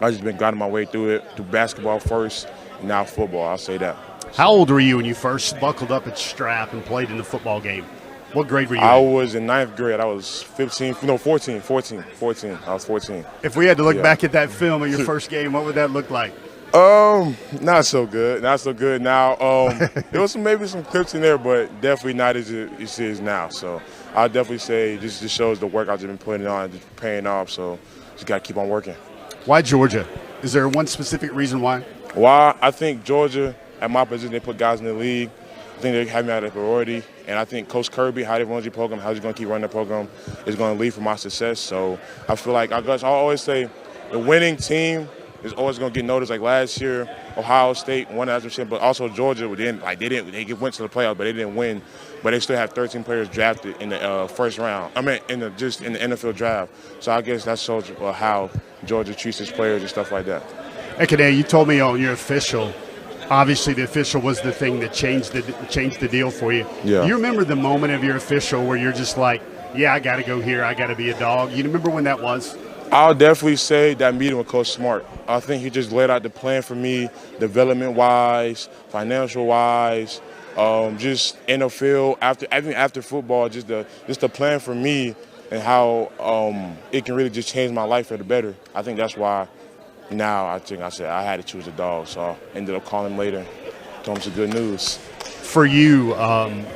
I've just been grinding my way through it, through basketball first, and now football. I'll say that. How old were you when you first buckled up its strap and played in the football game? What grade were you in? I was in 9th grade. I was 14. I was 14. If we had to look back at that film of your first game, what would that look like? Not so good. Not so good now. There was maybe some clips in there, but definitely not as it is now. So I'll definitely say this just shows the work I've just been putting on, just paying off. So just got to keep on working. Why Georgia? Is there one specific reason why? Why? I think Georgia, at my position, they put guys in the league. I think they have me as a priority. And I think Coach Kirby, how he runs your program, how he's going to keep running the program, is going to lead for my success. So I feel like, I always say, the winning team is always going to get noticed. Like last year, Ohio State won the national championship, but also Georgia they went to the playoffs, but they didn't win. But they still have 13 players drafted in the first round. I mean, in the NFL draft. So I guess that shows how Georgia treats its players and stuff like that. Ekene, you told me on your official. Obviously, the official was the thing that changed the deal for you. Yeah. You remember the moment of your official where you're just like, yeah, I got to go here. I got to be a dog. You remember when that was? I'll definitely say that meeting with Coach Smart. I think he just laid out the plan for me, development-wise, financial-wise, just in the field, after football, just the plan for me and how it can really just change my life for the better. I think that's why now I said I had to choose a dog, so I ended up calling him later, told him some good news. For you,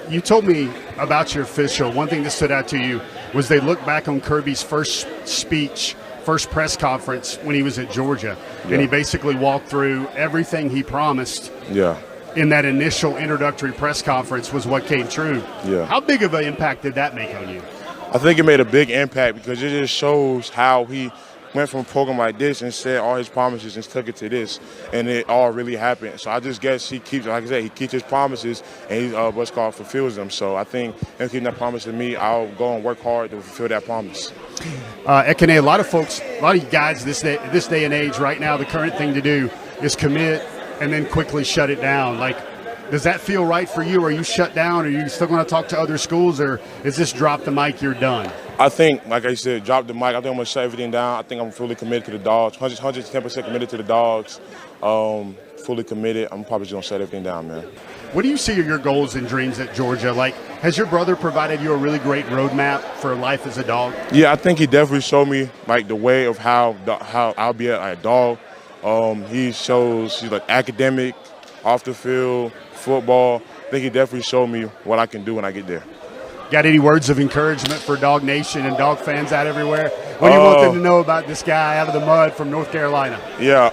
you told me about your official. One thing that stood out to you was they looked back on Kirby's first speech, first press conference when he was at Georgia, and he basically walked through everything he promised. Yeah. In that initial introductory press conference was what came true. Yeah. How big of an impact did that make on you? I think it made a big impact because it just shows how he went from a program like this and said all his promises and took it to this, and it all really happened. So I just guess he keeps, like I said, he keeps his promises and he fulfills them. So I think him keeping that promise to me, I'll go and work hard to fulfill that promise. Ekene, a lot of you guys this day and age right now, the current thing to do is commit and then quickly shut it down. Like, does that feel right for you? Are you shut down? Are you still going to talk to other schools, or is this drop the mic, you're done? I think, like I said, drop the mic. I think I'm going to shut everything down. I think I'm fully committed to the Dogs, 110% committed to the Dogs, fully committed. I'm probably just going to shut everything down, man. What do you see are your goals and dreams at Georgia? Like, has your brother provided you a really great roadmap for life as a dog? Yeah, I think he definitely showed me, like, the way of how I'll be a dog. He shows he's like academic, off the field, football. I think he definitely showed me what I can do when I get there. Got any words of encouragement for Dog Nation and dog fans out everywhere? What do you want them to know about this guy out of the mud from North Carolina? Yeah,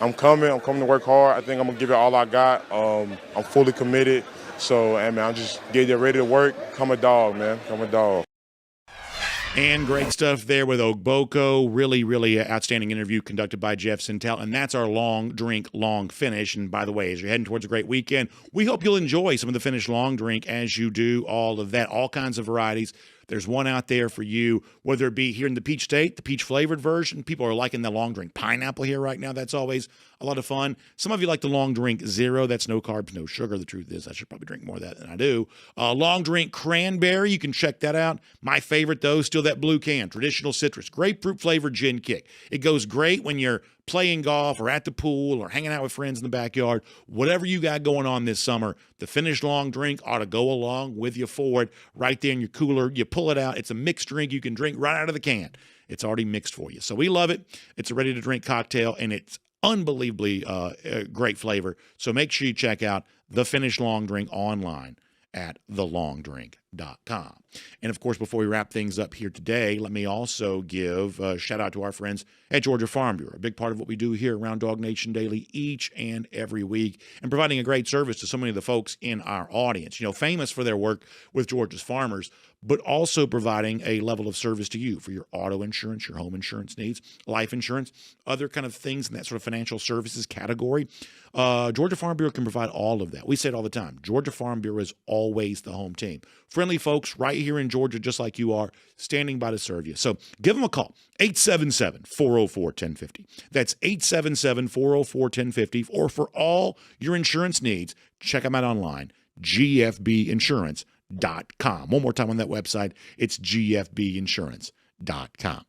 I'm coming to work hard. I think I'm going to give it all I got. I'm fully committed. So, man, I'm just getting ready to work. Come a dog, man. Come a dog. And great stuff there with Ogboko. Really, really outstanding interview conducted by Jeff Sentell. And that's our long drink, long finish. And by the way, as you're heading towards a great weekend, we hope you'll enjoy some of the Finnish long drink as you do all of that, all kinds of varieties. There's one out there for you, whether it be here in the Peach State, the peach-flavored version. People are liking the long drink pineapple here right now. That's always a lot of fun. Some of you like the long drink zero. That's no carbs, no sugar. The truth is I should probably drink more of that than I do. Long drink cranberry, you can check that out. My favorite, though, still that blue can, traditional citrus, grapefruit-flavored gin kick. It goes great when you're playing golf or at the pool or hanging out with friends in the backyard, whatever you got going on this summer, the Finnish long drink ought to go along with you for it right there in your cooler. You pull it out. It's a mixed drink you can drink right out of the can. It's already mixed for you. So we love it. It's a ready-to-drink cocktail, and it's unbelievably great flavor. So make sure you check out the Finnish long drink online at thelongdrink.com. And, of course, before we wrap things up here today, let me also give a shout-out to our friends at Georgia Farm Bureau, a big part of what we do here around DawgNation Daily each and every week, and providing a great service to so many of the folks in our audience. You know, famous for their work with Georgia's farmers, but also providing a level of service to you for your auto insurance, your home insurance needs, life insurance, other kind of things in that sort of financial services category. Georgia Farm Bureau can provide all of that. We say it all the time. Georgia Farm Bureau is always the home team. Friendly folks right here in Georgia, just like you are, standing by to serve you. So give them a call, 877-404-1050. That's 877-404-1050. Or for all your insurance needs, check them out online, gfbinsurance.com. One more time on that website, it's gfbinsurance.com.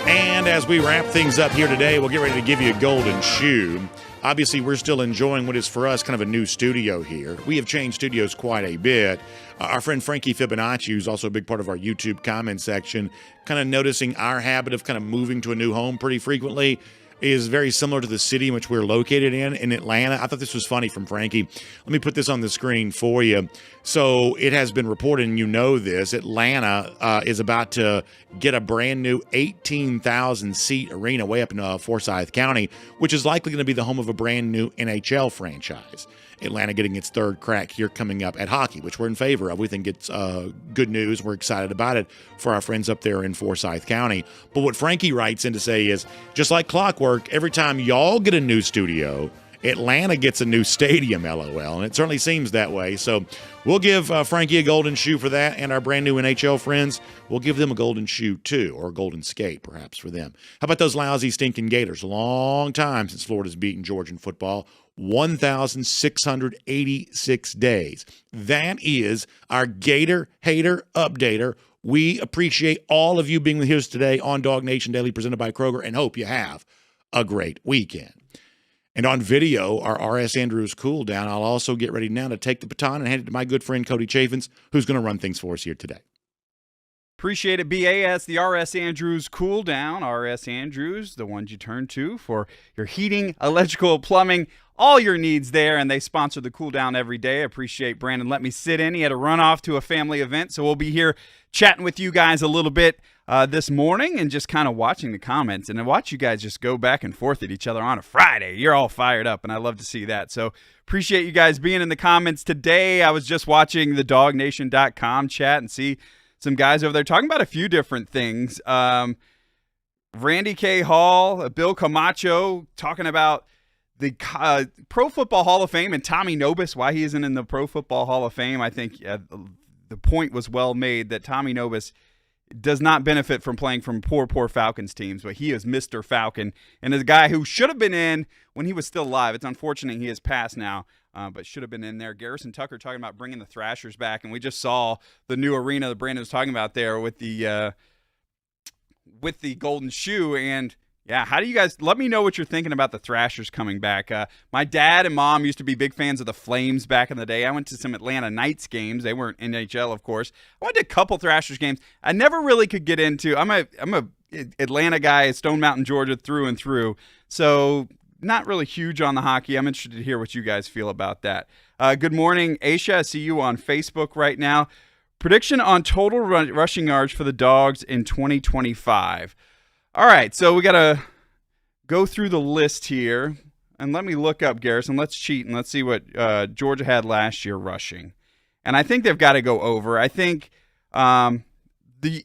And as we wrap things up here today, we'll get ready to give you a golden shoe. Obviously, we're still enjoying what is for us kind of a new studio here. We have changed studios quite a bit. Our friend Frankie Fibonacci, who's also a big part of our YouTube comment section, kind of noticing our habit of kind of moving to a new home pretty frequently, is very similar to the city in which we're located in Atlanta. I thought this was funny from Frankie. Let me put this on the screen for you. So it has been reported, and you know this, Atlanta is about to get a brand new 18,000-seat arena way up in Forsyth County, which is likely going to be the home of a brand new NHL franchise. Atlanta getting its third crack here coming up at hockey, which we're in favor of. We think it's good news. We're excited about it for our friends up there in Forsyth County. But what Frankie writes in to say is, just like clockwork, every time y'all get a new studio, Atlanta gets a new stadium, LOL. And it certainly seems that way. So we'll give Frankie a golden shoe for that, and our brand new NHL friends, we'll give them a golden shoe too, or a golden skate perhaps for them. How about those lousy stinking Gators? A long time since Florida's beaten Georgia in football. 1,686 days. That is our Gator Hater Updater. We appreciate all of you being with us today on DawgNation Daily, presented by Kroger, and hope you have a great weekend. And on video, our R.S. Andrews cool down. I'll also get ready now to take the baton and hand it to my good friend Cody Chaffins, who's going to run things for us here today. Appreciate it, BAS, the R.S. Andrews cool down. R.S. Andrews, the ones you turn to for your heating, electrical, plumbing, all your needs there, and they sponsor the cool down every day. I appreciate Brandon let me sit in. He had to run off to a family event, so we'll be here chatting with you guys a little bit this morning and just kind of watching the comments and watch you guys just go back and forth at each other on a Friday. You're all fired up, and I love to see that. So appreciate you guys being in the comments today. I was just watching the DawgNation.com chat and see some guys over there talking about a few different things. Randy K. Hall, Bill Camacho talking about the Pro Football Hall of Fame and Tommy Nobis, why he isn't in the Pro Football Hall of Fame. I think the point was well made that Tommy Nobis does not benefit from playing from poor Falcons teams, but he is Mr. Falcon and is a guy who should have been in when he was still alive. It's unfortunate he has passed now, but should have been in there. Garrison Tucker talking about bringing the Thrashers back, and we just saw the new arena that Brandon was talking about there with the Golden Shoe. And yeah, how do you guys, let me know what you're thinking about the Thrashers coming back. My dad and mom used to be big fans of the Flames back in the day. I went to some Atlanta Knights games. They weren't NHL, of course. I went to a couple Thrashers games. I never really could get into, I'm a Atlanta guy, Stone Mountain, Georgia through and through. So not really huge on the hockey. I'm interested to hear what you guys feel about that. Good morning, Aisha. I see you on Facebook right now. Prediction on total rushing yards for the Dogs in 2025. All right, so we got to go through the list here, and let me look up, Garrison. Let's cheat, and let's see what Georgia had last year rushing. And I think they've got to go over. I think the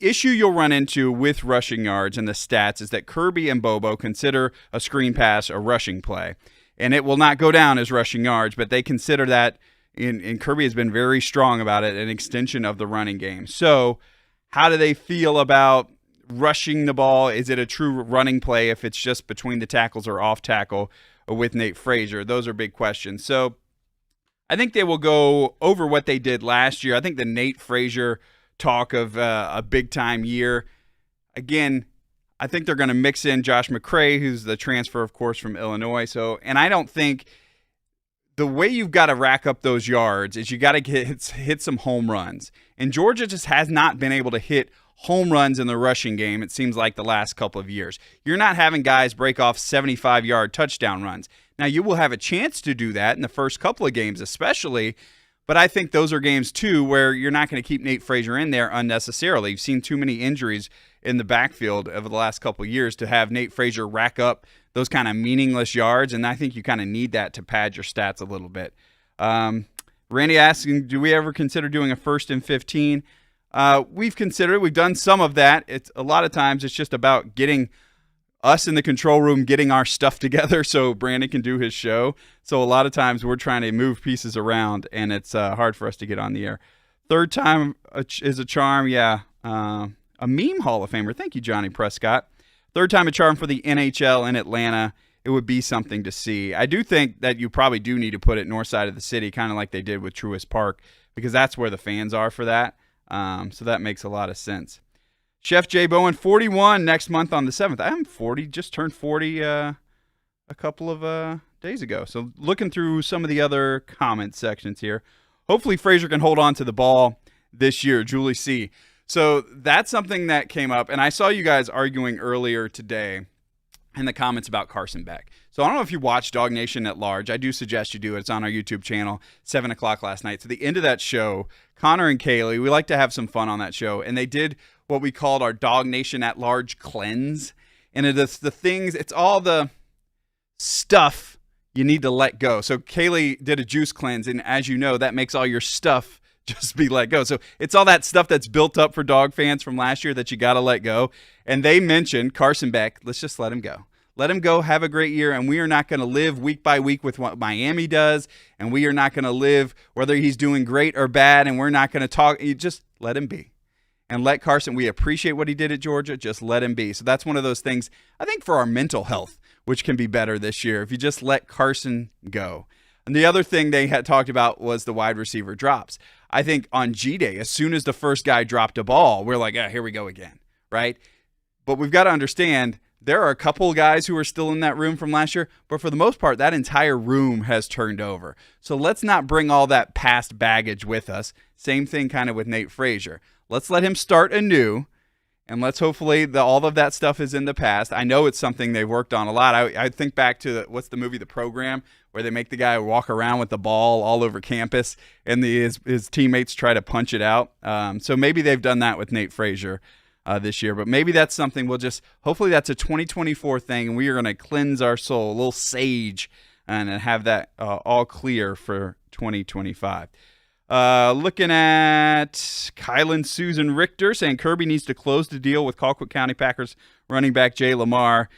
issue you'll run into with rushing yards and the stats is that Kirby and Bobo consider a screen pass a rushing play, and it will not go down as rushing yards, but they consider that, and Kirby has been very strong about it, an extension of the running game. So how do they feel about rushing the ball? Is it a true running play if it's just between the tackles or off tackle with Nate Frazier? Those are big questions. So I think they will go over what they did last year. I think the Nate Frazier talk of a big-time year, again, I think they're going to mix in Josh McCray, who's the transfer, of course, from Illinois. And I don't think the way you've got to rack up those yards is you got to hit some home runs. And Georgia just has not been able to hit home runs in the rushing game, it seems like, the last couple of years. You're not having guys break off 75-yard touchdown runs. Now, you will have a chance to do that in the first couple of games especially, but I think those are games, too, where you're not going to keep Nate Frazier in there unnecessarily. You've seen too many injuries in the backfield over the last couple of years to have Nate Frazier rack up those kind of meaningless yards, and I think you kind of need that to pad your stats a little bit. Randy asking, do we ever consider doing a 1st and 15? We've considered it. We've done some of that. It's a lot of times it's just about getting us in the control room, getting our stuff together so Brandon can do his show. So a lot of times we're trying to move pieces around, and it's hard for us to get on the air. Third time is a charm, yeah. A meme Hall of Famer. Thank you, Johnny Prescott. Third time a charm for the NHL in Atlanta. It would be something to see. I do think that you probably do need to put it north side of the city, kind of like they did with Truist Park, because that's where the fans are for that. So that makes a lot of sense. Chef Jay Bowen, 41 next month on the 7th. I'm 40, just turned 40 a couple of days ago. So looking through some of the other comment sections here. Hopefully Frazier can hold on to the ball this year, Julie C. So that's something that came up, and I saw you guys arguing earlier today in the comments about Carson Beck. So I don't know if you watched DawgNation at large. I do suggest you do it. It's on our YouTube channel, 7 o'clock last night. So the end of that show, Connor and Kaylee, we like to have some fun on that show, and they did what we called our DawgNation at large cleanse. And it is the things, it's all the stuff you need to let go. So Kaylee did a juice cleanse, and as you know, that makes all your stuff just be let go. So it's all that stuff that's built up for Dog fans from last year that you got to let go. And they mentioned Carson Beck. Let's just let him go. Let him go, have a great year, and we are not going to live week by week with what Miami does, and we are not going to live whether he's doing great or bad, and we're not going to talk. You just let him be. And let Carson, we appreciate what he did at Georgia, just let him be. So that's one of those things, I think, for our mental health, which can be better this year if you just let Carson go. And the other thing they had talked about was the wide receiver drops. I think on G-Day, as soon as the first guy dropped a ball, we're like, here we go again, right? But we've got to understand there are a couple of guys who are still in that room from last year, but for the most part, that entire room has turned over. So let's not bring all that past baggage with us. Same thing kind of with Nate Frazier. Let's let him start anew, and let's hopefully all of that stuff is in the past. I know it's something they've worked on a lot. I think back to, what's the movie, The Program, where they make the guy walk around with the ball all over campus, and his teammates try to punch it out. So maybe they've done that with Nate Frazier this year, but maybe that's something hopefully that's a 2024 thing, and we are going to cleanse our soul, a little sage, and have that all clear for 2025. Looking at Kylan Susan Richter saying Kirby needs to close the deal with Colquitt County Packers running back Jay Lamar.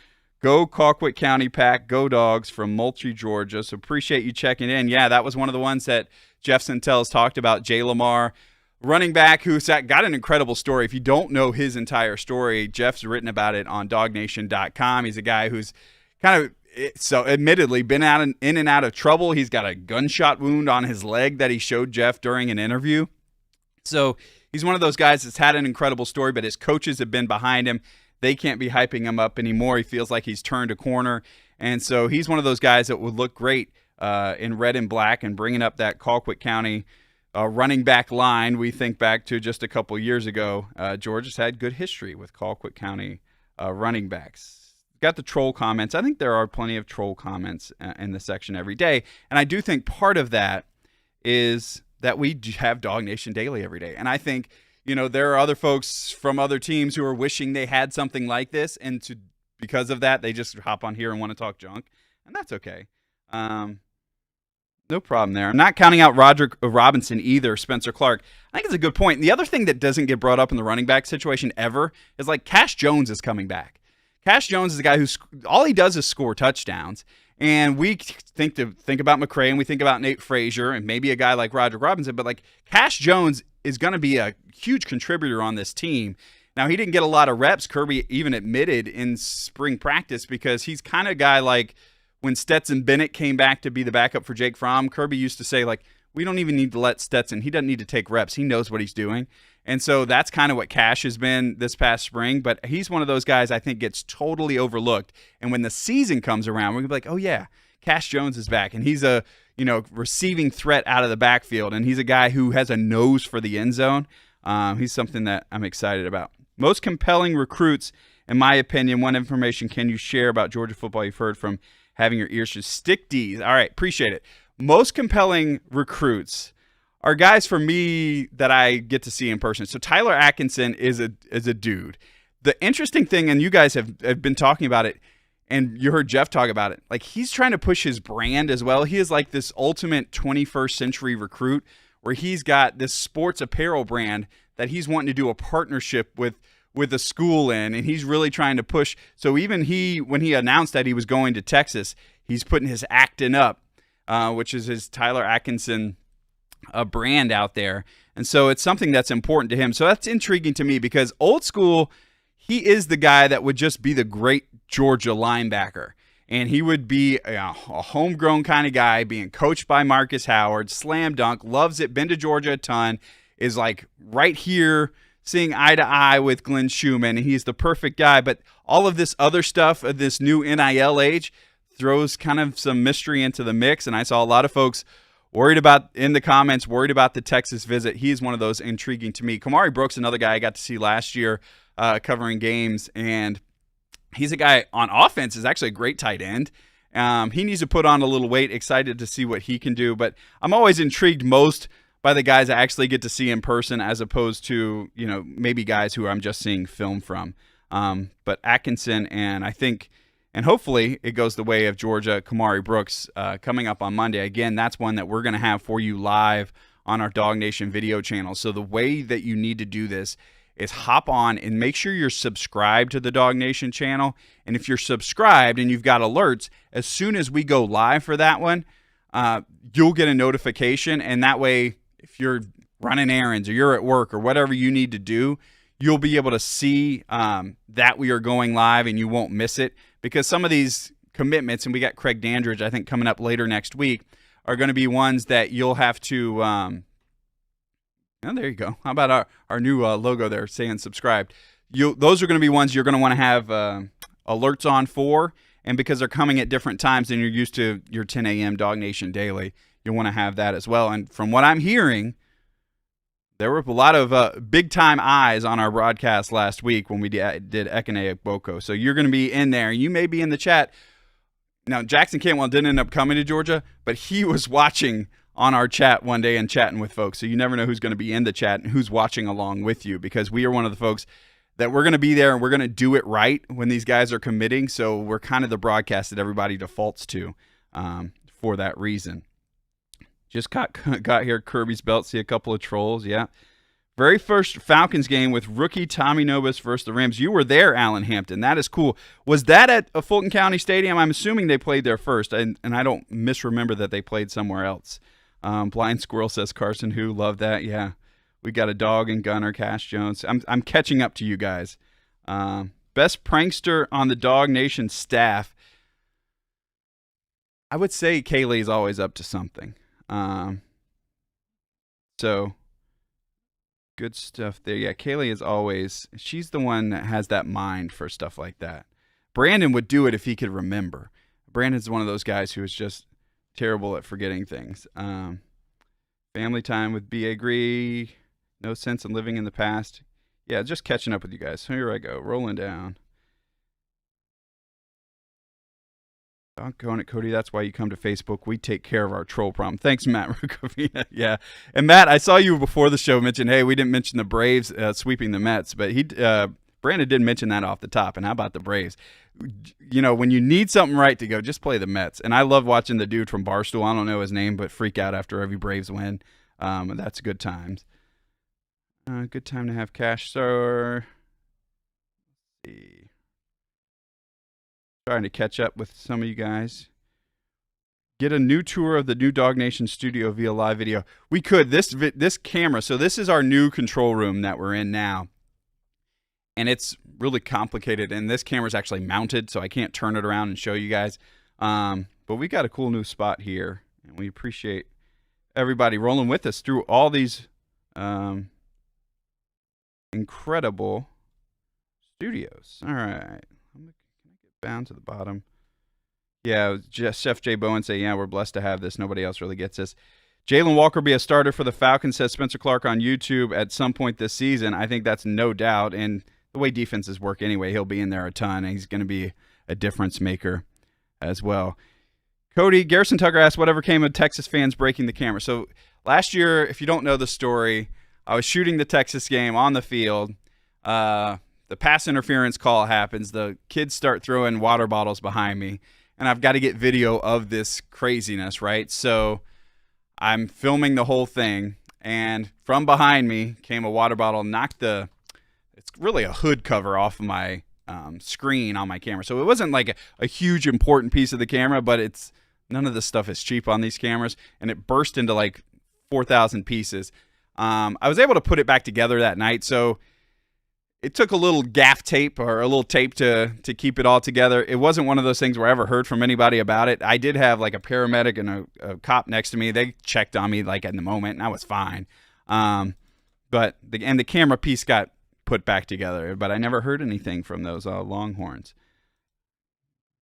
Go Colquitt County Pack, go Dogs from Moultrie, Georgia. So appreciate you checking in. Yeah, that was one of the ones that Jeff Sentell has talked about, Jay Lamar, running back who got an incredible story. If you don't know his entire story, Jeff's written about it on DawgNation.com. He's a guy who's kind of, so admittedly, been in and out of trouble. He's got a gunshot wound on his leg that he showed Jeff during an interview. So he's one of those guys that's had an incredible story, but his coaches have been behind him. They can't be hyping him up anymore. He feels like he's turned a corner. And so he's one of those guys that would look great in red and black, and bringing up that Colquitt County running back line. We think back to just a couple years ago. Georgia's had good history with Colquitt County running backs. Got the troll comments. I think there are plenty of troll comments in the section every day. And I do think part of that is that we have DawgNation Daily every day. And I think, there are other folks from other teams who are wishing they had something like this. And because of that, they just hop on here and want to talk junk. And that's okay. No problem there. I'm not counting out Roger Robinson either, Spencer Clark. I think it's a good point. And the other thing that doesn't get brought up in the running back situation ever is like Cash Jones is coming back. Cash Jones is a guy who's all he does is score touchdowns. And we think about McCray, and we think about Nate Frazier and maybe a guy like Roger Robinson, but like Cash Jones is going to be a huge contributor on this team. Now, he didn't get a lot of reps, Kirby even admitted in spring practice, because he's kind of a guy like when Stetson Bennett came back to be the backup for Jake Fromm, Kirby used to say, like, we don't even need to let Stetson. He doesn't need to take reps. He knows what he's doing. And so that's kind of what Cash has been this past spring. But he's one of those guys I think gets totally overlooked. And when the season comes around, we're going to be like, oh, yeah, Cash Jones is back. And he's a receiving threat out of the backfield. And he's a guy who has a nose for the end zone. He's something that I'm excited about. Most compelling recruits, in my opinion, what information can you share about Georgia football you've heard from having your ears to Stick D's? All right, appreciate it. Most compelling recruits are guys for me that I get to see in person. So Tyler Atkinson is a dude. The interesting thing, and you guys have been talking about it, and you heard Jeff talk about it, like he's trying to push his brand as well. He is like this ultimate 21st century recruit where he's got this sports apparel brand that he's wanting to do a partnership with a school in, and he's really trying to push. So even when he announced that he was going to Texas, he's putting his Actin' Up, which is his Tyler Atkinson brand out there. And so it's something that's important to him. So that's intriguing to me because old school, he is the guy that would just be the great Georgia linebacker. And he would be a homegrown kind of guy, being coached by Marcus Howard, slam dunk, loves it, been to Georgia a ton, is like right here seeing eye to eye with Glenn Schumann, and he's the perfect guy. But all of this other stuff of this new NIL age throws kind of some mystery into the mix. And I saw a lot of folks worried about the Texas visit. He's one of those intriguing to me. Kamari Brooks, another guy I got to see last year covering games, and he's a guy on offense, is actually a great tight end. He needs to put on a little weight. Excited to see what he can do. But I'm always intrigued most by the guys I actually get to see in person as opposed to, maybe guys who I'm just seeing film from. But Atkinson, and I think, and hopefully it goes the way of Georgia, Kamari Brooks, coming up on Monday. Again, that's one that we're going to have for you live on our DawgNation video channel. So the way that you need to do this is hop on and make sure you're subscribed to the DawgNation channel. And if you're subscribed and you've got alerts, as soon as we go live for that one, you'll get a notification. And that way, if you're running errands or you're at work or whatever you need to do, you'll be able to see that we are going live and you won't miss it. Because some of these commitments, and we got Craig Dandridge, I think, coming up later next week, are going to be ones that you'll have to oh, there you go. How about our new logo there saying subscribed? Those are going to be ones you're going to want to have alerts on for. And because they're coming at different times than you're used to your 10 a.m. DawgNation Daily, you'll want to have that as well. And from what I'm hearing, there were a lot of big-time eyes on our broadcast last week when we did Ekene Ogboko. So you're going to be in there. You may be in the chat. Now, Jackson Cantwell didn't end up coming to Georgia, but he was watching on our chat one day and chatting with folks. So you never know who's going to be in the chat and who's watching along with you, because we are one of the folks that we're going to be there and we're going to do it right when these guys are committing. So we're kind of the broadcast that everybody defaults to for that reason. Just got here, Kirby's belt, see a couple of trolls, yeah. Very first Falcons game with rookie Tommy Nobis versus the Rams. You were there, Allen Hampton. That is cool. Was that at a Fulton County Stadium? I'm assuming they played there first, and I don't misremember that they played somewhere else. Blind Squirrel says Carson Who. Love that, yeah. We got a dog and gunner, Cash Jones. I'm catching up to you guys. Best prankster on the DawgNation staff. I would say Kaylee's always up to something. So good stuff there. Yeah, Kaylee is always, she's the one that has that mind for stuff like that. Brandon would do it if he could remember. Brandon's one of those guys who is just terrible at forgetting things. Family time with B. Agree. No sense in living in the past. Yeah, just catching up with you guys. Here I go, rolling down. Doggone it, Cody. That's why you come to Facebook. We take care of our troll problem. Thanks, Matt Rukavina. Yeah. And Matt, I saw you before the show mention, hey, we didn't mention the Braves sweeping the Mets, but Brandon did mention that off the top. And how about the Braves? You know, when you need something right to go, just play the Mets. And I love watching the dude from Barstool, I don't know his name, but freak out after every Braves win. That's good times. Good time to have Cash Star. Let's see. Trying to catch up with some of you guys. Get a new tour of the new DawgNation studio via live video. We could. This camera, so this is our new control room that we're in now. And it's really complicated. And this camera is actually mounted, so I can't turn it around and show you guys. But we got a cool new spot here. And we appreciate everybody rolling with us through all these incredible studios. All right. Can I get down to the bottom? Yeah, Chef Jay Bowen say, yeah, we're blessed to have this. Nobody else really gets this. Jalen Walker be a starter for the Falcons, says Spencer Clark on YouTube at some point this season. I think that's no doubt. And the way defenses work anyway, he'll be in there a ton, and he's going to be a difference maker as well. Cody, Garrison Tucker asked, whatever came of Texas fans breaking the camera. So last year, if you don't know the story, I was shooting the Texas game on the field. The pass interference call happens. The kids start throwing water bottles behind me, and I've got to get video of this craziness, right? So I'm filming the whole thing, and from behind me came a water bottle, knocked it's really a hood cover off of my screen on my camera. So it wasn't like a huge important piece of the camera, but none of this stuff is cheap on these cameras, and it burst into like 4,000 pieces. I was able to put it back together that night, so it took a little gaff tape or a little tape to keep it all together. It wasn't one of those things where I ever heard from anybody about it. I did have like a paramedic and a cop next to me. They checked on me like in the moment, and I was fine. But the camera piece got put back together, but I never heard anything from those Longhorns.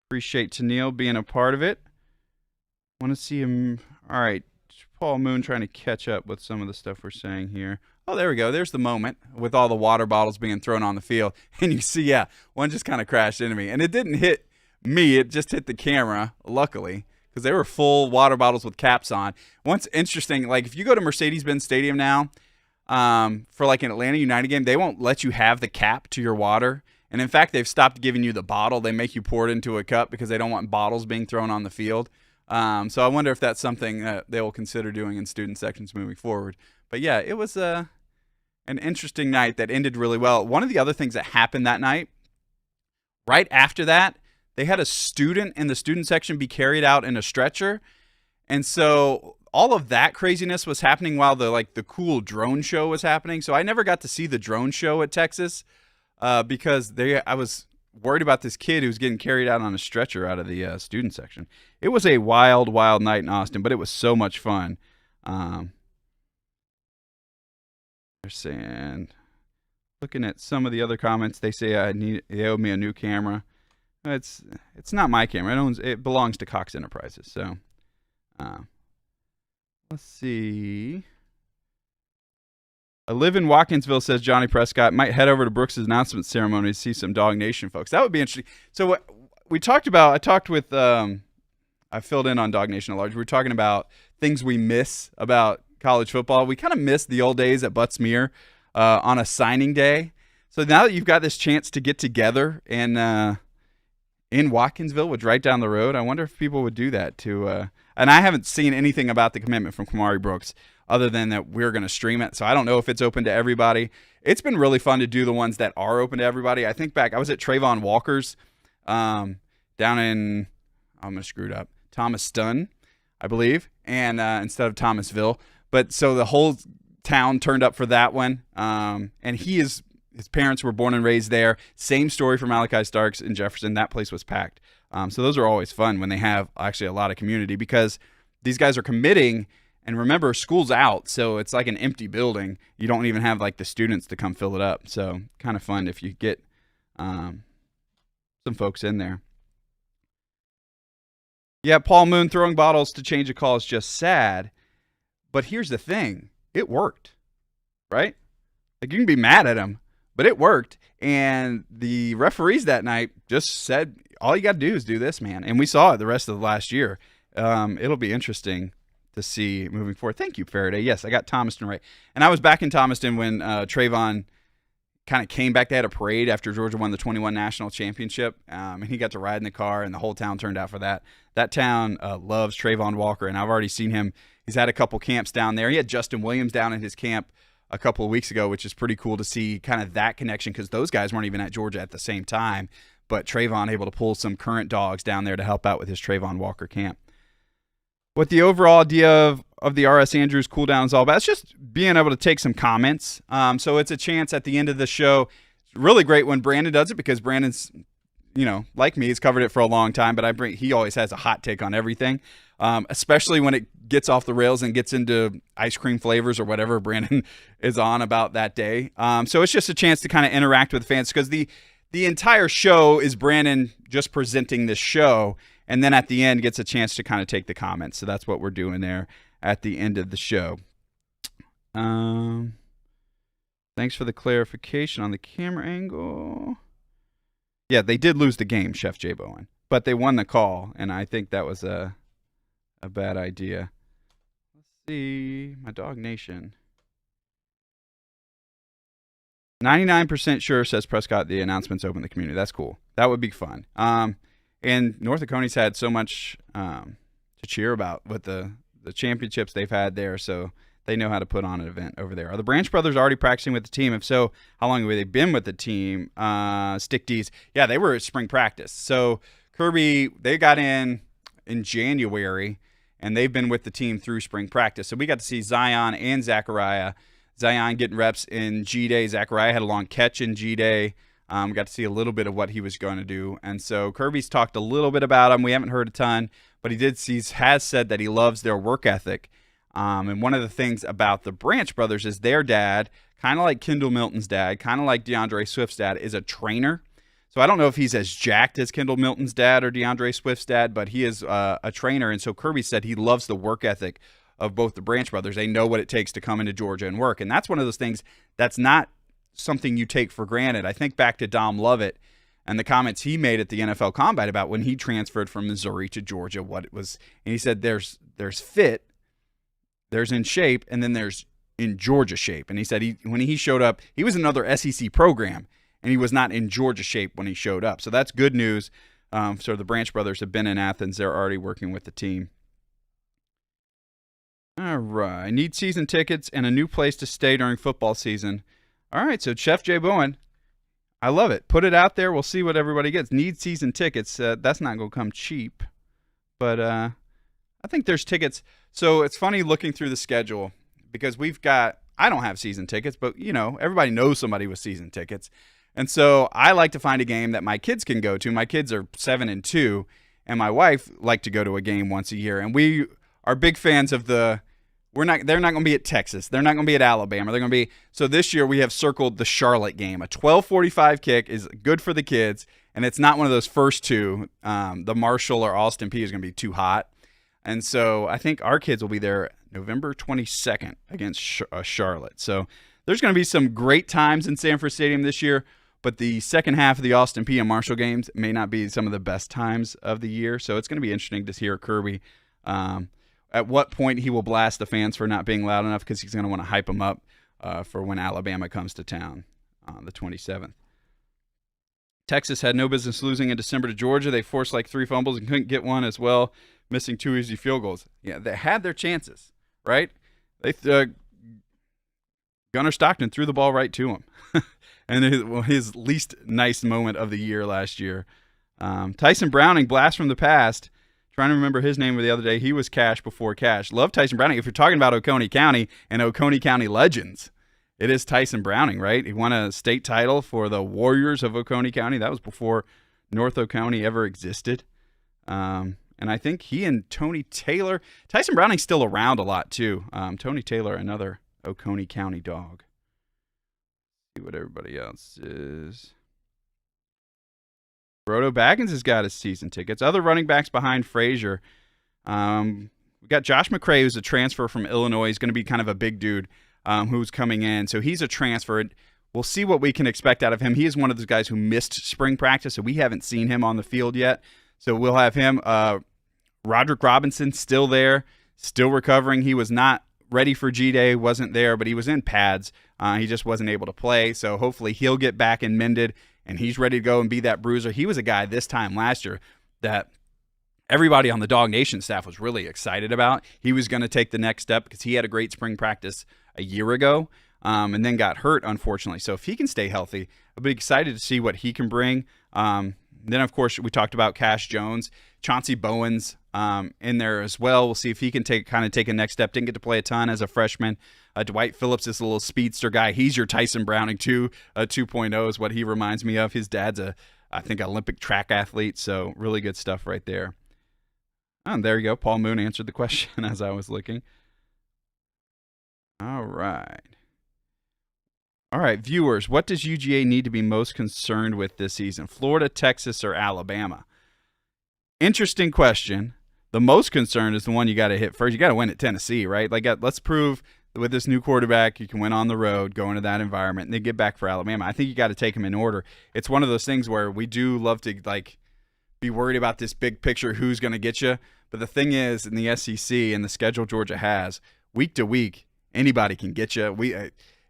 Appreciate Tennille being a part of it. Want to see him. All right, Paul Moon trying to catch up with some of the stuff we're saying here. Oh, there we go. There's the moment with all the water bottles being thrown on the field. And you see, yeah, one just kind of crashed into me. And it didn't hit me. It just hit the camera, luckily, because they were full water bottles with caps on. What's interesting, like if you go to Mercedes-Benz Stadium now for like an Atlanta United game, they won't let you have the cap to your water. And in fact, they've stopped giving you the bottle. They make you pour it into a cup because they don't want bottles being thrown on the field. So I wonder if that's something that they will consider doing in student sections moving forward. But yeah, it was an interesting night that ended really well. One of the other things that happened that night, right after that, they had a student in the student section be carried out in a stretcher. And so all of that craziness was happening while the cool drone show was happening. So I never got to see the drone show at Texas because I was worried about this kid who was getting carried out on a stretcher out of the student section. It was a wild, wild night in Austin, but it was so much fun. They're saying, looking at some of the other comments, they say they owe me a new camera. It's not my camera. It belongs to Cox Enterprises. So, let's see. I live in Watkinsville, says Johnny Prescott. Might head over to Brooks' announcement ceremony to see some DawgNation folks. That would be interesting. So what we talked about, I filled in on DawgNation at large. We were talking about things we miss about college football. We kind of miss the old days at Butts-Mehre on a signing day. So now that you've got this chance to get together in Watkinsville, which right down the road, I wonder if people would do that too. And I haven't seen anything about the commitment from Kamari Brooks other than that we're going to stream it. So I don't know if it's open to everybody. It's been really fun to do the ones that are open to everybody. I think back, I was at Trayvon Walker's down in, I'm going to screw it up, Thomaston, I believe, and instead of Thomasville. But so the whole town turned up for that one. And his parents were born and raised there. Same story for Malachi Starks in Jefferson. That place was packed. So those are always fun when they have actually a lot of community because these guys are committing. And remember, school's out, so it's like an empty building. You don't even have like the students to come fill it up. So kind of fun if you get some folks in there. Yeah, Paul Moon throwing bottles to change a call is just sad. But here's the thing. It worked, right? Like you can be mad at him, but it worked. And the referees that night just said, all you got to do is do this, man. And we saw it the rest of the last year. It'll be interesting to see moving forward. Thank you, Faraday. Yes, I got Thomaston right. And I was back in Thomaston when Trayvon kind of came back. They had a parade after Georgia won the 21 national championship. And he got to ride in the car, and the whole town turned out for that. That town loves Trayvon Walker, and I've already seen him. He's had a couple camps down there. He had Justin Williams down at his camp a couple of weeks ago, which is pretty cool to see kind of that connection because those guys weren't even at Georgia at the same time. But Trayvon able to pull some current dogs down there to help out with his Trayvon Walker camp. What the overall idea of the R.S. Andrews cool down is all about, it's just being able to take some comments. So it's a chance at the end of the show. It's really great when Brandon does it because Brandon's, like me, he's covered it for a long time, but he always has a hot take on everything. especially when it gets off the rails and gets into ice cream flavors or whatever Brandon is on about that day. So it's just a chance to kind of interact with fans, because the entire show is Brandon just presenting this show, and then at the end gets a chance to kind of take the comments. So that's what we're doing there at the end of the show. Thanks for the clarification on the camera angle. Yeah, they did lose the game, Chef J. Bowen, but they won the call, and I think that was a bad idea. Let's see, my DawgNation. 99% sure, says Prescott, the announcement's open to the community. That's cool. That would be fun. And North Oconee had so much to cheer about with the championships they've had there, so they know how to put on an event over there. Are the Branch brothers already practicing with the team? If so, how long have they been with the team? Stick D's. Yeah, they were at spring practice. So Kirby, they got in January, and they've been with the team through spring practice. So we got to see Zion and Zachariah. Zion getting reps in G-Day. Zachariah had a long catch in G-Day. Got to see a little bit of what he was going to do. And so Kirby's talked a little bit about him. We haven't heard a ton, but he has said that he loves their work ethic. And one of the things about the Branch brothers is their dad, kind of like Kendall Milton's dad, kind of like DeAndre Swift's dad, is a trainer. So I don't know if he's as jacked as Kendall Milton's dad or DeAndre Swift's dad, but he is a trainer. And so Kirby said he loves the work ethic of both the Branch brothers. They know what it takes to come into Georgia and work. And that's one of those things that's not something you take for granted. I think back to Dom Lovett and the comments he made at the NFL Combine about when he transferred from Missouri to Georgia, what it was. And he said there's fit, there's in shape, and then there's in Georgia shape. And he said when he showed up, he was another SEC program, and he was not in Georgia shape when he showed up. So that's good news. So the Branch brothers have been in Athens. They're already working with the team. All right. I need season tickets and a new place to stay during football season. All right. So Chef J. Bowen, I love it. Put it out there. We'll see what everybody gets. Need season tickets. That's not going to come cheap. But I think there's tickets. So it's funny looking through the schedule because I don't have season tickets, but, everybody knows somebody with season tickets. And so I like to find a game that my kids can go to. My kids are 7 and 2, and my wife like to go to a game once a year. And we are big fans of they're not going to be at Texas. They're not going to be at Alabama. They're going to be, so this year we have circled the Charlotte game. A 12:45 kick is good for the kids, and it's not one of those first two. The Marshall or Austin Peay is going to be too hot. And so I think our kids will be there November 22nd against Charlotte. So there's going to be some great times in Sanford Stadium this year, but the second half of the Austin Peay and Marshall games may not be some of the best times of the year. So it's going to be interesting to hear Kirby at what point he will blast the fans for not being loud enough, because he's going to want to hype them up for when Alabama comes to town on the 27th. Texas had no business losing in December to Georgia. They forced like 3 fumbles and couldn't get one as well, missing 2 easy field goals. Yeah, they had their chances, right? Gunnar Stockton threw the ball right to him. And his least nice moment of the year last year. Tyson Browning, blast from the past. Trying to remember his name the other day. He was Cash before Cash. Love Tyson Browning. If you're talking about Oconee County and Oconee County legends, it is Tyson Browning, right? He won a state title for the Warriors of Oconee County. That was before North Oconee ever existed. And I think he and Tony Taylor. Tyson Browning's still around a lot, too. Tony Taylor, another Oconee County dog. See what everybody else is. Brodo Baggins has got his season tickets. Other running backs behind Frazier. We got Josh McCray, who's a transfer from Illinois. He's going to be kind of a big dude who's coming in. So he's a transfer. We'll see what we can expect out of him. He is one of those guys who missed spring practice, so we haven't seen him on the field yet. So we'll have him. Roderick Robinson still there, still recovering. He was not ready for G-Day, wasn't there, but he was in pads. He just wasn't able to play. So hopefully he'll get back and mended, and he's ready to go and be that bruiser. He was a guy this time last year that everybody on the DawgNation staff was really excited about. He was going to take the next step because he had a great spring practice a year ago and then got hurt, unfortunately. So if he can stay healthy, I'll be excited to see what he can bring. Then, of course, we talked about Cash Jones. Chauncey Bowen's in there as well. We'll see if he can take a next step. Didn't get to play a ton as a freshman. Dwight Phillips is a little speedster guy. He's your Tyson Browning 2.0 is what he reminds me of. His dad's I think, Olympic track athlete, so really good stuff right there. And there you go. Paul Moon answered the question as I was looking. All right. All right, viewers, what does UGA need to be most concerned with this season? Florida, Texas, or Alabama? Interesting question. The most concerned is the one you got to hit first. You got to win at Tennessee, right? Like, let's prove that with this new quarterback, you can win on the road, go into that environment, and then get back for Alabama. I think you got to take them in order. It's one of those things where we do love to, like, be worried about this big picture, who's going to get you. But the thing is, in the SEC and the schedule Georgia has, week to week, anybody can get you.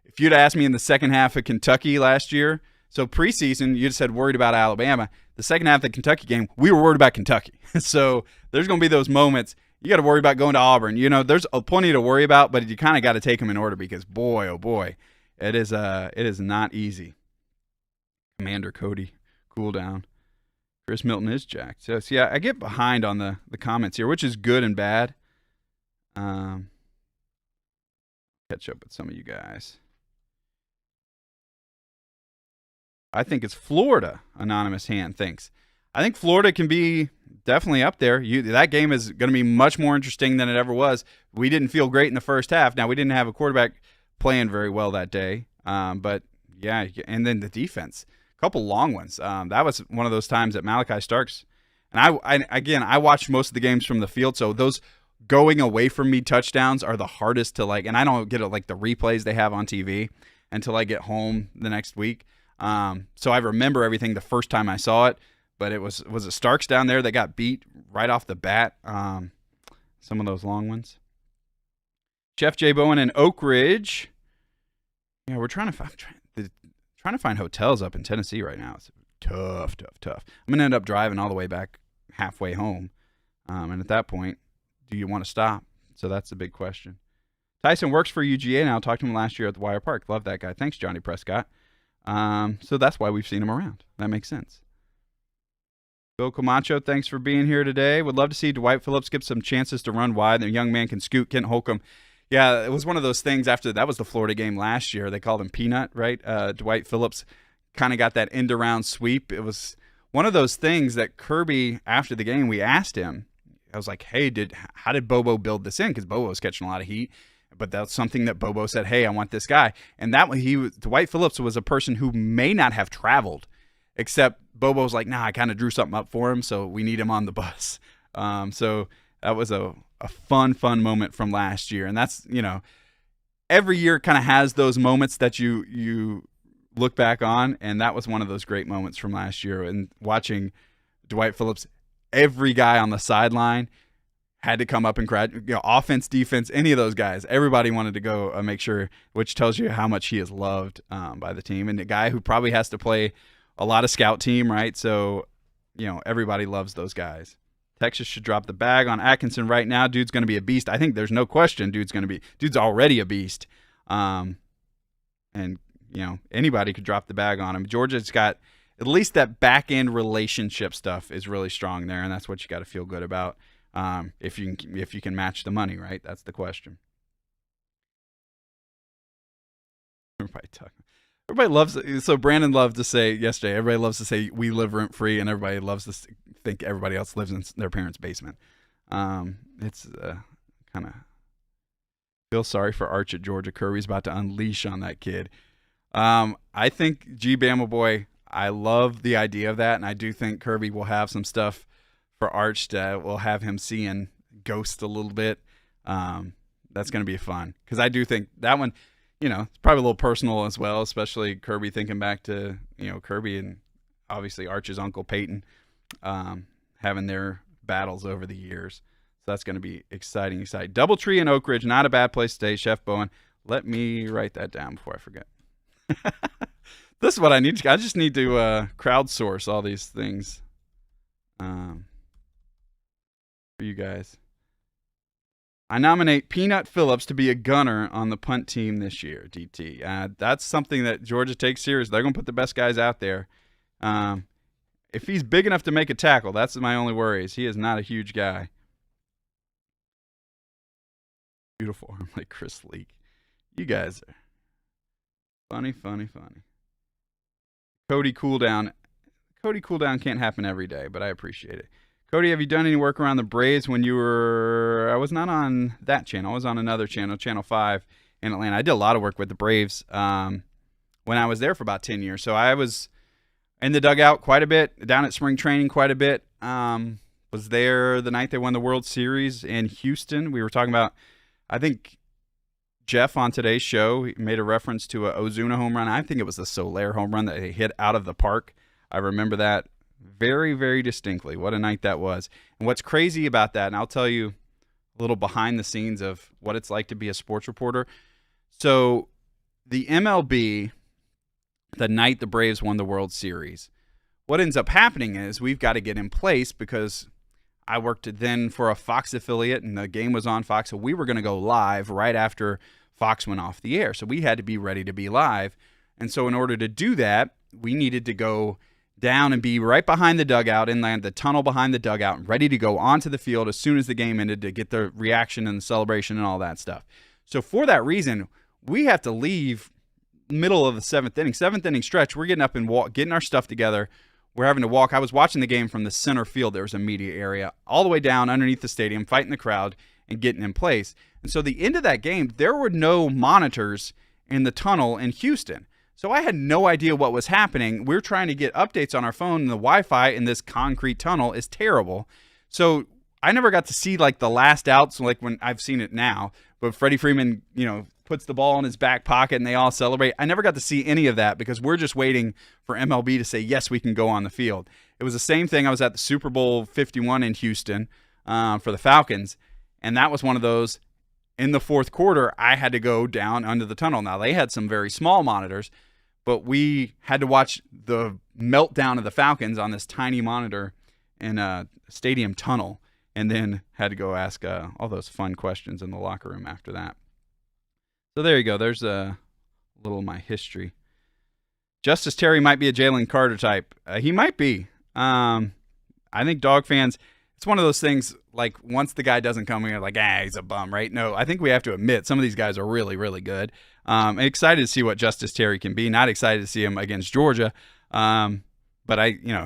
If you'd asked me in the second half of Kentucky last year, so preseason, you just said worried about Alabama. The second half of the Kentucky game, we were worried about Kentucky. So there's going to be those moments. You got to worry about going to Auburn. You know, there's plenty to worry about, but you kind of got to take them in order because, boy, oh boy, it is not easy. Commander Cody, cool down. Chris Milton is jacked. So yeah, I get behind on the comments here, which is good and bad. Catch up with some of you guys. I think it's Florida, Anonymous Hand thinks. I think Florida can be definitely up there. That game is going to be much more interesting than it ever was. We didn't feel great in the first half. Now, we didn't have a quarterback playing very well that day. But, yeah, and then the defense. A couple long ones. That was one of those times that Malachi Starks. And, I watched most of the games from the field, so those going away from me touchdowns are the hardest to, like, and I don't get like the replays they have on TV until I get home the next week. So I remember everything the first time I saw it, but was it Starks down there that got beat right off the bat? Some of those long ones. Chef J. Bowen in Oak Ridge. Yeah, we're trying to find hotels up in Tennessee right now. It's tough. I'm going to end up driving all the way back halfway home. And at that point, do you want to stop? So that's the big question. Tyson works for UGA now. Talked to him last year at the Wire Park. Love that guy. Thanks, Johnny Prescott. So that's why we've seen him around. That makes sense. Bill Camacho, thanks for being here today. Would love to see Dwight Phillips get some chances to run wide. The young man can scoot. Kent Holcomb. Yeah, it was one of those things after that was the Florida game last year. They called him Peanut, right? Dwight Phillips kind of got that end-around sweep. It was one of those things that Kirby, after the game, we asked him. I was like, hey, how did Bobo build this in? Because Bobo was catching a lot of heat. But that's something that Bobo said, hey, I want this guy. And Dwight Phillips was a person who may not have traveled, except Bobo's like, nah, I kind of drew something up for him, so we need him on the bus. So that was a fun moment from last year. And that's, every year kind of has those moments that you look back on, and that was one of those great moments from last year. And watching Dwight Phillips, every guy on the sideline had to come up and cry, offense, defense, any of those guys. Everybody wanted to go make sure, which tells you how much he is loved by the team. And the guy who probably has to play a lot of scout team, right? So, everybody loves those guys. Texas should drop the bag on Atkinson right now. Dude's going to be a beast. I think there's no question dude's already a beast. And, anybody could drop the bag on him. Georgia's got at least that back-end relationship stuff is really strong there, and that's what you got to feel good about. If you can match the money, right? That's the question. Everybody loves it. So Brandon loved to say yesterday, everybody loves to say we live rent free, and everybody loves to think everybody else lives in their parents' basement. It's kind of feel sorry for Arch at Georgia. Kirby's about to unleash on that kid. I think G Bama boy, I love the idea of that, and I do think Kirby will have some stuff for Arch that will have him seeing ghosts a little bit. That's going to be fun because I do think that one, it's probably a little personal as well, especially Kirby thinking back to, Kirby and obviously Arch's uncle Peyton having their battles over the years. So that's going to be exciting. Doubletree and Oak Ridge, not a bad place to stay. Chef Bowen, let me write that down before I forget. This is what I need. I just need to crowdsource all these things. For you guys. I nominate Peanut Phillips to be a gunner on the punt team this year, DT. That's something that Georgia takes serious. They're going to put the best guys out there. If he's big enough to make a tackle, that's my only worry. He is not a huge guy. Beautiful arm like Chris Leak. You guys are funny. Cody Cooldown can't happen every day, but I appreciate it. Cody, have you done any work around the Braves when you were? I was not on that channel. I was on another channel, Channel 5 in Atlanta. I did a lot of work with the Braves when I was there for about 10 years. So I was in the dugout quite a bit, down at spring training quite a bit. Was there the night they won the World Series in Houston. We were talking about, I think Jeff on today's show made a reference to a Ozuna home run. I think it was the Soler home run that they hit out of the park. I remember that very, very distinctly. What a night that was. And what's crazy about that, and I'll tell you a little behind the scenes of what it's like to be a sports reporter. So the MLB, the night the Braves won the World Series, what ends up happening is we've got to get in place because I worked then for a Fox affiliate and the game was on Fox. So we were going to go live right after Fox went off the air. So we had to be ready to be live. And so in order to do that, we needed to go down and be right behind the dugout, inland the tunnel behind the dugout, and ready to go onto the field as soon as the game ended to get the reaction and the celebration and all that stuff. So for that reason, we have to leave middle of the seventh inning stretch. We're getting up and getting our stuff together. We're having to walk. I was watching the game from the center field. There was a media area all the way down underneath the stadium, fighting the crowd and getting in place. And so the end of that game, there were no monitors in the tunnel in Houston. So I had no idea what was happening. We're trying to get updates on our phone, and the Wi-Fi in this concrete tunnel is terrible. So I never got to see like the last outs, like when I've seen it now. But Freddie Freeman, puts the ball in his back pocket and they all celebrate. I never got to see any of that because we're just waiting for MLB to say, yes, we can go on the field. It was the same thing. I was at the Super Bowl 51 in Houston for the Falcons, and that was one of those. In the fourth quarter, I had to go down under the tunnel. Now, they had some very small monitors, but we had to watch the meltdown of the Falcons on this tiny monitor in a stadium tunnel, and then had to go ask all those fun questions in the locker room after that. So there you go. There's a little of my history. Justice Terry might be a Jalen Carter type. He might be. I think Dog fans, it's one of those things, like once the guy doesn't come, you're like, he's a bum, right? No, I think we have to admit some of these guys are really, really good. Excited to see what Justice Terry can be. Not excited to see him against Georgia. But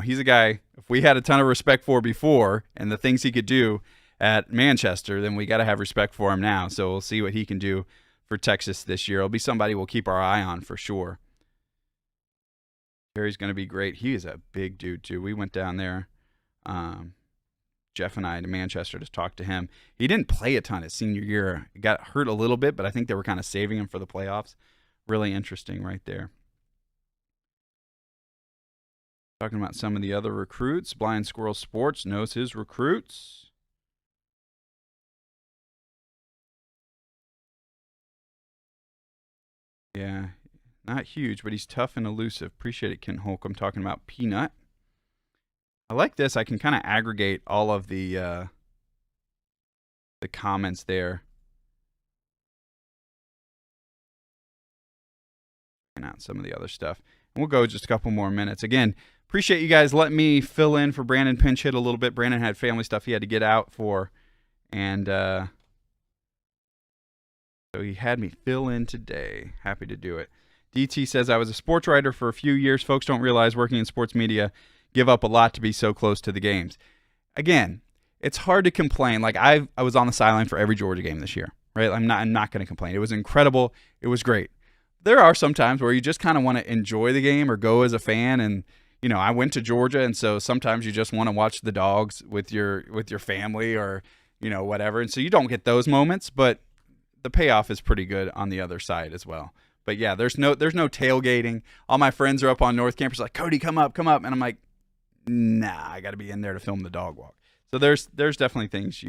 he's a guy, if we had a ton of respect for before and the things he could do at Manchester, then we got to have respect for him now. So we'll see what he can do for Texas this year. It'll be somebody we'll keep our eye on for sure. Terry's going to be great. He is a big dude, too. We went down there, Jeff and I, to Manchester to talk to him. He didn't play a ton his senior year. He got hurt a little bit, but I think they were kind of saving him for the playoffs. Really interesting right there. Talking about some of the other recruits. Blind Squirrel Sports knows his recruits. Yeah, not huge, but he's tough and elusive. Appreciate it, Ken Holcomb, talking about Peanut. I like this. I can kind of aggregate all of the comments there. And out some of the other stuff. And we'll go just a couple more minutes. Again, appreciate you guys letting me fill in for Brandon pinch hit a little bit. Brandon had family stuff he had to get out for, and so he had me fill in today. Happy to do it. DT says, I was a sports writer for a few years. Folks don't realize working in sports media give up a lot to be so close to the games. Again, it's hard to complain. Like I was on the sideline for every Georgia game this year, right? I'm not going to complain. It was incredible. It was great. There are some times where you just kind of want to enjoy the game or go as a fan. And, I went to Georgia, and so sometimes you just want to watch the Dogs with your family or, whatever. And so you don't get those moments, but the payoff is pretty good on the other side as well. But yeah, there's no tailgating. All my friends are up on North Campus like, Cody, come up. And I'm like, nah, I got to be in there to film the dog walk. So there's definitely things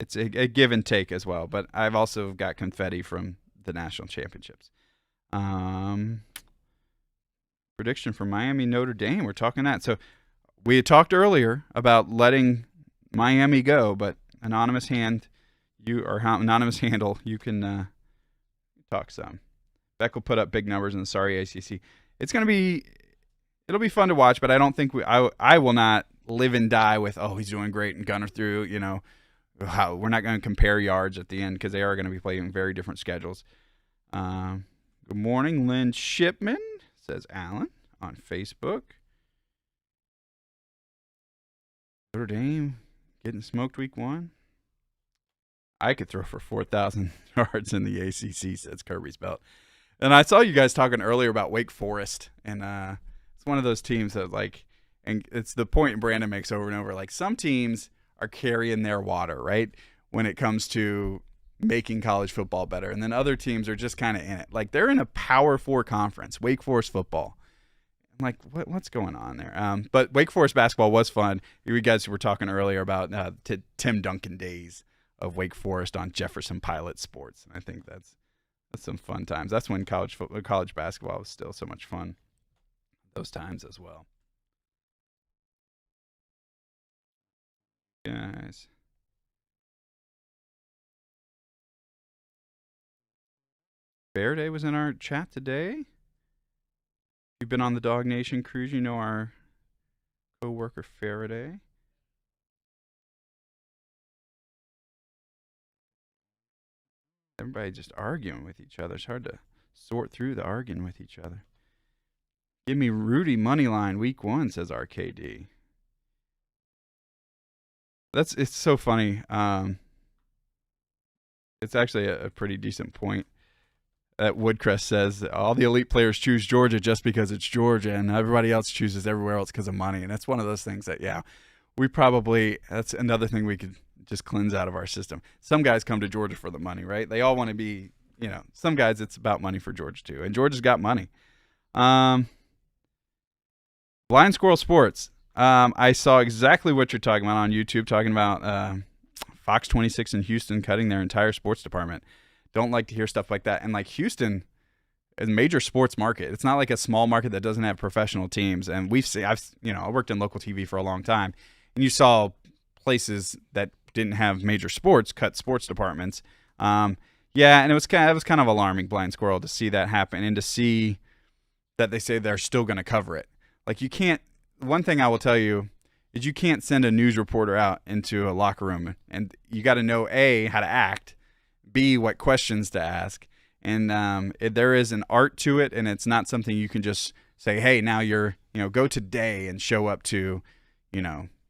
it's a give and take as well. But I've also got confetti from the national championships. Prediction for Miami, Notre Dame. We're talking that. So we had talked earlier about letting Miami go, but anonymous handle, you can talk some. Beck will put up big numbers in the sorry ACC. It'll be fun to watch, but I don't think I will not live and die with, he's doing great and gunner through, we're not going to compare yards at the end because they are going to be playing very different schedules. Good morning, Lynn Shipman, says Alan on Facebook. Notre Dame getting smoked week 1. I could throw for 4,000 yards in the ACC, says Kirby's Belt. And I saw you guys talking earlier about Wake Forest, and it's one of those teams that, like, and it's the point Brandon makes over and over, like, some teams are carrying their water, right, when it comes to making college football better, and then other teams are just kind of in it. Like, they're in a Power 4 conference, Wake Forest football. I'm like, what's going on there? But Wake Forest basketball was fun. You guys were talking earlier about Tim Duncan days of Wake Forest on Jefferson Pilot Sports. And I think that's some fun times. That's when college basketball was still so much fun. Those times as well. Guys. Faraday was in our chat today. You've been on the Dog Nation cruise. You know our co-worker Faraday. Everybody just arguing with each other. It's hard to sort through the arguing with each other. Give me Rudy Moneyline week 1, says RKD. It's so funny. It's actually a pretty decent point. That Woodcrest says all the elite players choose Georgia just because it's Georgia, and everybody else chooses everywhere else because of money. And that's one of those things that, that's another thing we could just cleanse out of our system. Some guys come to Georgia for the money, right? They all want to be, some guys it's about money for Georgia too, and Georgia's got money. Blind Squirrel Sports. I saw exactly what you're talking about on YouTube, talking about Fox 26 in Houston cutting their entire sports department. Don't like to hear stuff like that. And like Houston is a major sports market. It's not like a small market that doesn't have professional teams. And I worked in local TV for a long time, and you saw places that didn't have major sports cut sports departments. And it was kind of alarming, Blind Squirrel, to see that happen and to see that they say they're still going to cover it. Like, you can't. One thing I will tell you is you can't send a news reporter out into a locker room, and you got to know A, how to act, B, what questions to ask, and there is an art to it, and it's not something you can just say, hey, now go today and show up to,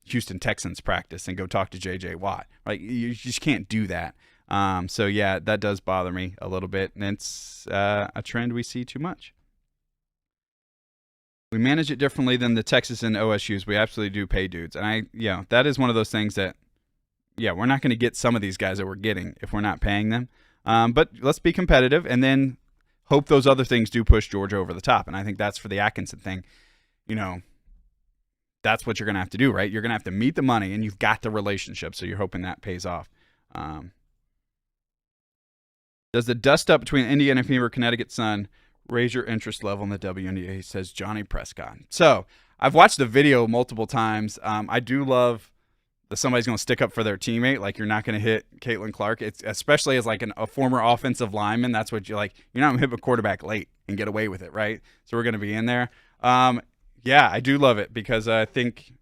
Houston Texans practice and go talk to J.J. Watt. Right? You just can't do that. That does bother me a little bit, and it's a trend we see too much. We manage it differently than the Texas and OSUs. We absolutely do pay dudes. And that is one of those things that, we're not going to get some of these guys that we're getting if we're not paying them. But let's be competitive and then hope those other things do push Georgia over the top. And I think that's for the Atkinson thing. That's what you're going to have to do, right? You're going to have to meet the money, and you've got the relationship, so you're hoping that pays off. Does the dust up between Indiana Fever, Connecticut Sun raise your interest level in the WNBA, says Johnny Prescott. So I've watched the video multiple times. I do love that somebody's going to stick up for their teammate. Like, you're not going to hit Caitlin Clark. It's especially as like a former offensive lineman. That's what you're like. You're not going to hit a quarterback late and get away with it, right? So we're going to be in there. I do love it because I think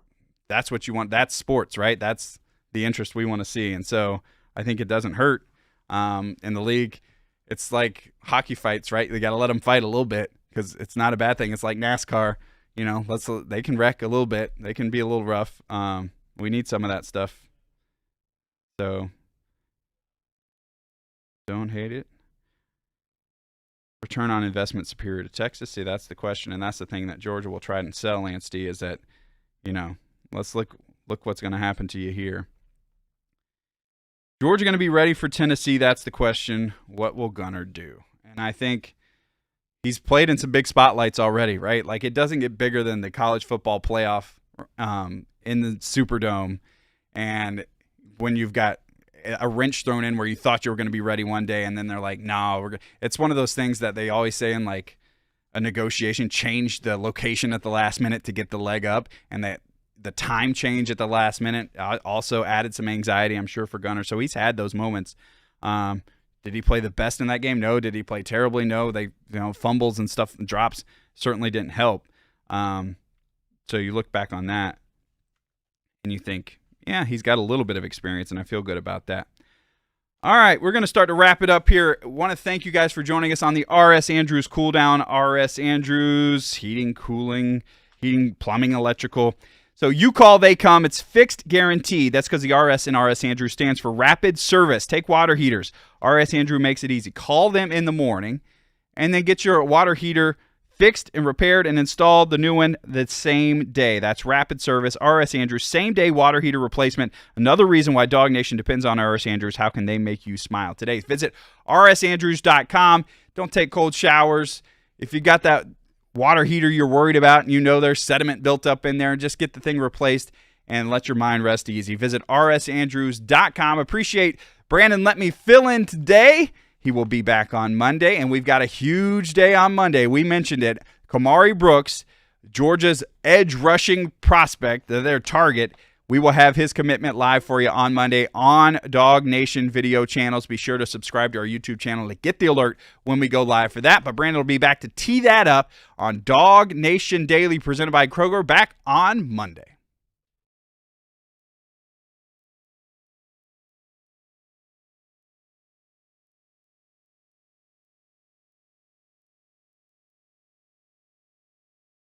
that's what you want. That's sports, right? That's the interest we want to see. And so I think it doesn't hurt in the league. It's like hockey fights, right? They got to let them fight a little bit because it's not a bad thing. It's like NASCAR, they can wreck a little bit. They can be a little rough. We need some of that stuff. So don't hate it. Return on investment superior to Texas. See, that's the question. And that's the thing that Georgia will try and sell, Lance D, is that, let's look what's going to happen to you here. Georgia going to be ready for Tennessee? That's the question. What will Gunner do? And I think he's played in some big spotlights already, right? Like, it doesn't get bigger than the college football playoff in the Superdome. And when you've got a wrench thrown in where you thought you were going to be ready one day, and then they're like, no, it's one of those things that they always say in like a negotiation, change the location at the last minute to get the leg up, and that the time change at the last minute also added some anxiety, I'm sure, for Gunner. So he's had those moments. Did he play the best in that game? No. Did he play terribly? No. They, fumbles and stuff, and drops certainly didn't help. So you look back on that and you think, yeah, he's got a little bit of experience, and I feel good about that. All right, we're going to start to wrap it up here. I want to thank you guys for joining us on the R.S. Andrews Cool Down. R.S. Andrews, heating, cooling, plumbing, electrical. So you call, they come. It's fixed guaranteed. That's because the RS in RS Andrew stands for rapid service. Take water heaters. RS Andrew makes it easy. Call them in the morning and then get your water heater fixed and repaired and installed, the new one, the same day. That's rapid service. RS Andrew, same-day water heater replacement. Another reason why DawgNation depends on RS Andrews. How can they make you smile today? Visit rsandrews.com. Don't take cold showers. If you got that water heater you're worried about and you know there's sediment built up in there, just get the thing replaced and let your mind rest easy. Visit rsandrews.com. Appreciate Brandon let me fill in today. He will be back on Monday, and we've got a huge day on Monday. We mentioned it. Kamari Brooks, Georgia's edge rushing prospect, their target. We will have his commitment live for you on Monday on DawgNation video channels. Be sure to subscribe to our YouTube channel to get the alert when we go live for that. But Brandon will be back to tee that up on DawgNation Daily, presented by Kroger, back on Monday.